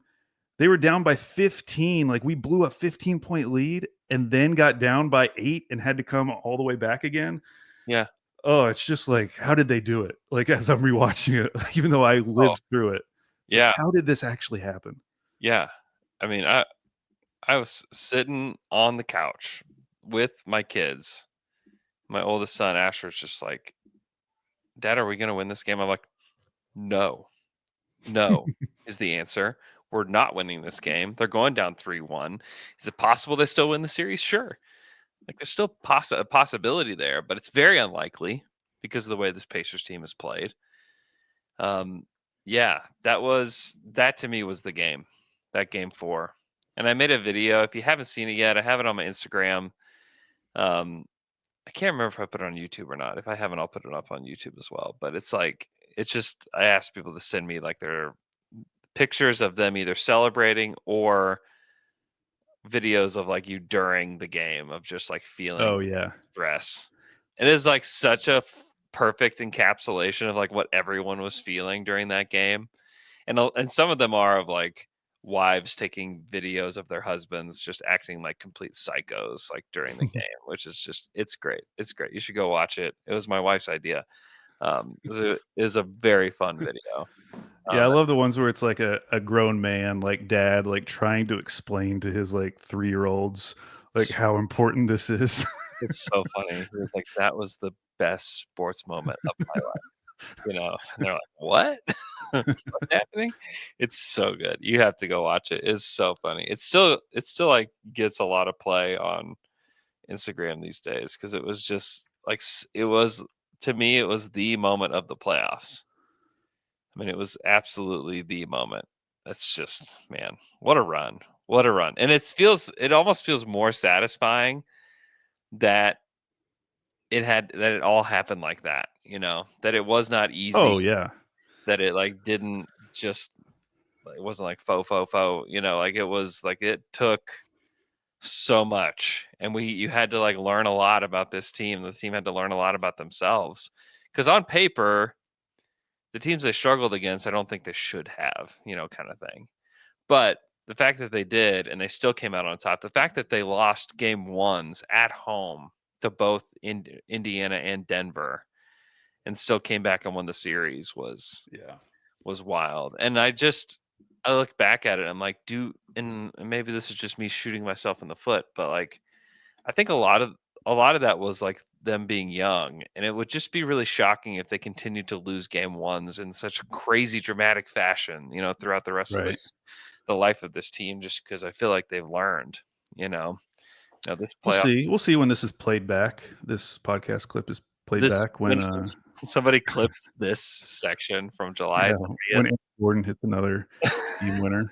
S8: They were down by 15. Like we blew a 15-point lead and then got down by 8 and had to come all the way back again.
S11: Yeah.
S8: Oh, it's just like, how did they do it? Like as I'm rewatching it, even though I lived through it.
S11: Yeah.
S8: Like, how did this actually happen?
S11: Yeah. I mean, I was sitting on the couch with my kids. My oldest son, Asher's just like, Dad, are we going to win this game? I'm like, no is the answer. We're not winning this game. They're going down 3-1. Is it possible they still win the series? Sure. Like there's still a possibility there, but it's very unlikely because of the way this Pacers team has played. Yeah, that to me was the game, that Game 4. And I made a video. If you haven't seen it yet, I have it on my Instagram. I can't remember if I put it on YouTube or not. If I haven't, I'll put it up on YouTube as well. But I asked people to send me like their pictures of them either celebrating or videos of like you during the game of just like feeling
S8: Oh yeah.
S11: stress. It is like such a perfect encapsulation of like what everyone was feeling during that game. And some of them are of like wives taking videos of their husbands just acting like complete psychos like during the game, which is just it's great. It's great. You should go watch it. It was my wife's idea. It is a very fun video.
S8: Yeah, I love the ones where it's like a grown man, like dad, like trying to explain to his like 3-year-olds like how important this is.
S11: It's so funny. It's like that was the best sports moment of my life. You know, and they're like, "What? What's happening?" It's so good. You have to go watch it. It's so funny. It's still like gets a lot of play on Instagram these days because it was just like it was to me it was the moment of the playoffs. I mean, it was absolutely the moment. That's just man, what a run. What a run. And it almost feels more satisfying that it all happened like that, you know, that it was not easy.
S8: Oh yeah.
S11: That it like didn't just it wasn't like faux, you know, like it was like it took so much and you had to like learn a lot about this team. The team had to learn a lot about themselves because on paper, the teams they struggled against, I don't think they should have, you know, kind of thing. But the fact that they did and they still came out on top, the fact that they lost game ones at home to both Indiana and Denver and still came back and won the series was wild. And I look back at it, I'm like, and maybe this is just me shooting myself in the foot, but like I think a lot of that was like them being young, and it would just be really shocking if they continued to lose game ones in such a crazy dramatic fashion, you know, throughout the rest of the life of this team, just because I feel like they've learned, you know. Now this playoff,
S8: We'll see when this is played back. This podcast clip is played back when
S11: somebody clips this section from July.
S8: Yeah, when Andy Gordon hits another team winner.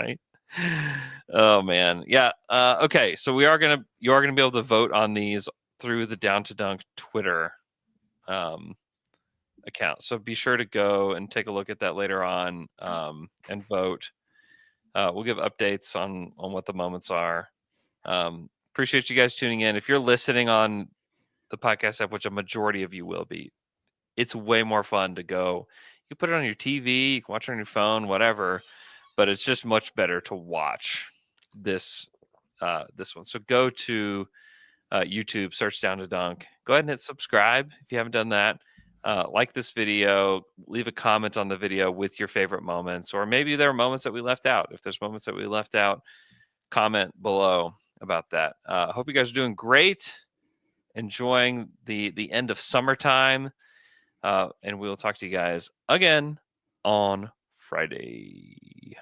S11: Right. Oh man. Yeah. Okay. So you are gonna be able to vote on these through the Down to Dunk Twitter account. So be sure to go and take a look at that later on and vote. We'll give updates on what the moments are. Appreciate you guys tuning in. If you're listening on the podcast app, which a majority of you will be, it's way more fun to go. You can put it on your TV, you can watch it on your phone, whatever. But it's just much better to watch this one. So go to YouTube, search Down to Dunk. Go ahead and hit subscribe if you haven't done that. Like this video, leave a comment on the video with your favorite moments, or maybe there are moments that we left out. If there's moments that we left out, comment below about that. Hope you guys are doing great, enjoying the end of summertime, and we'll talk to you guys again on Friday.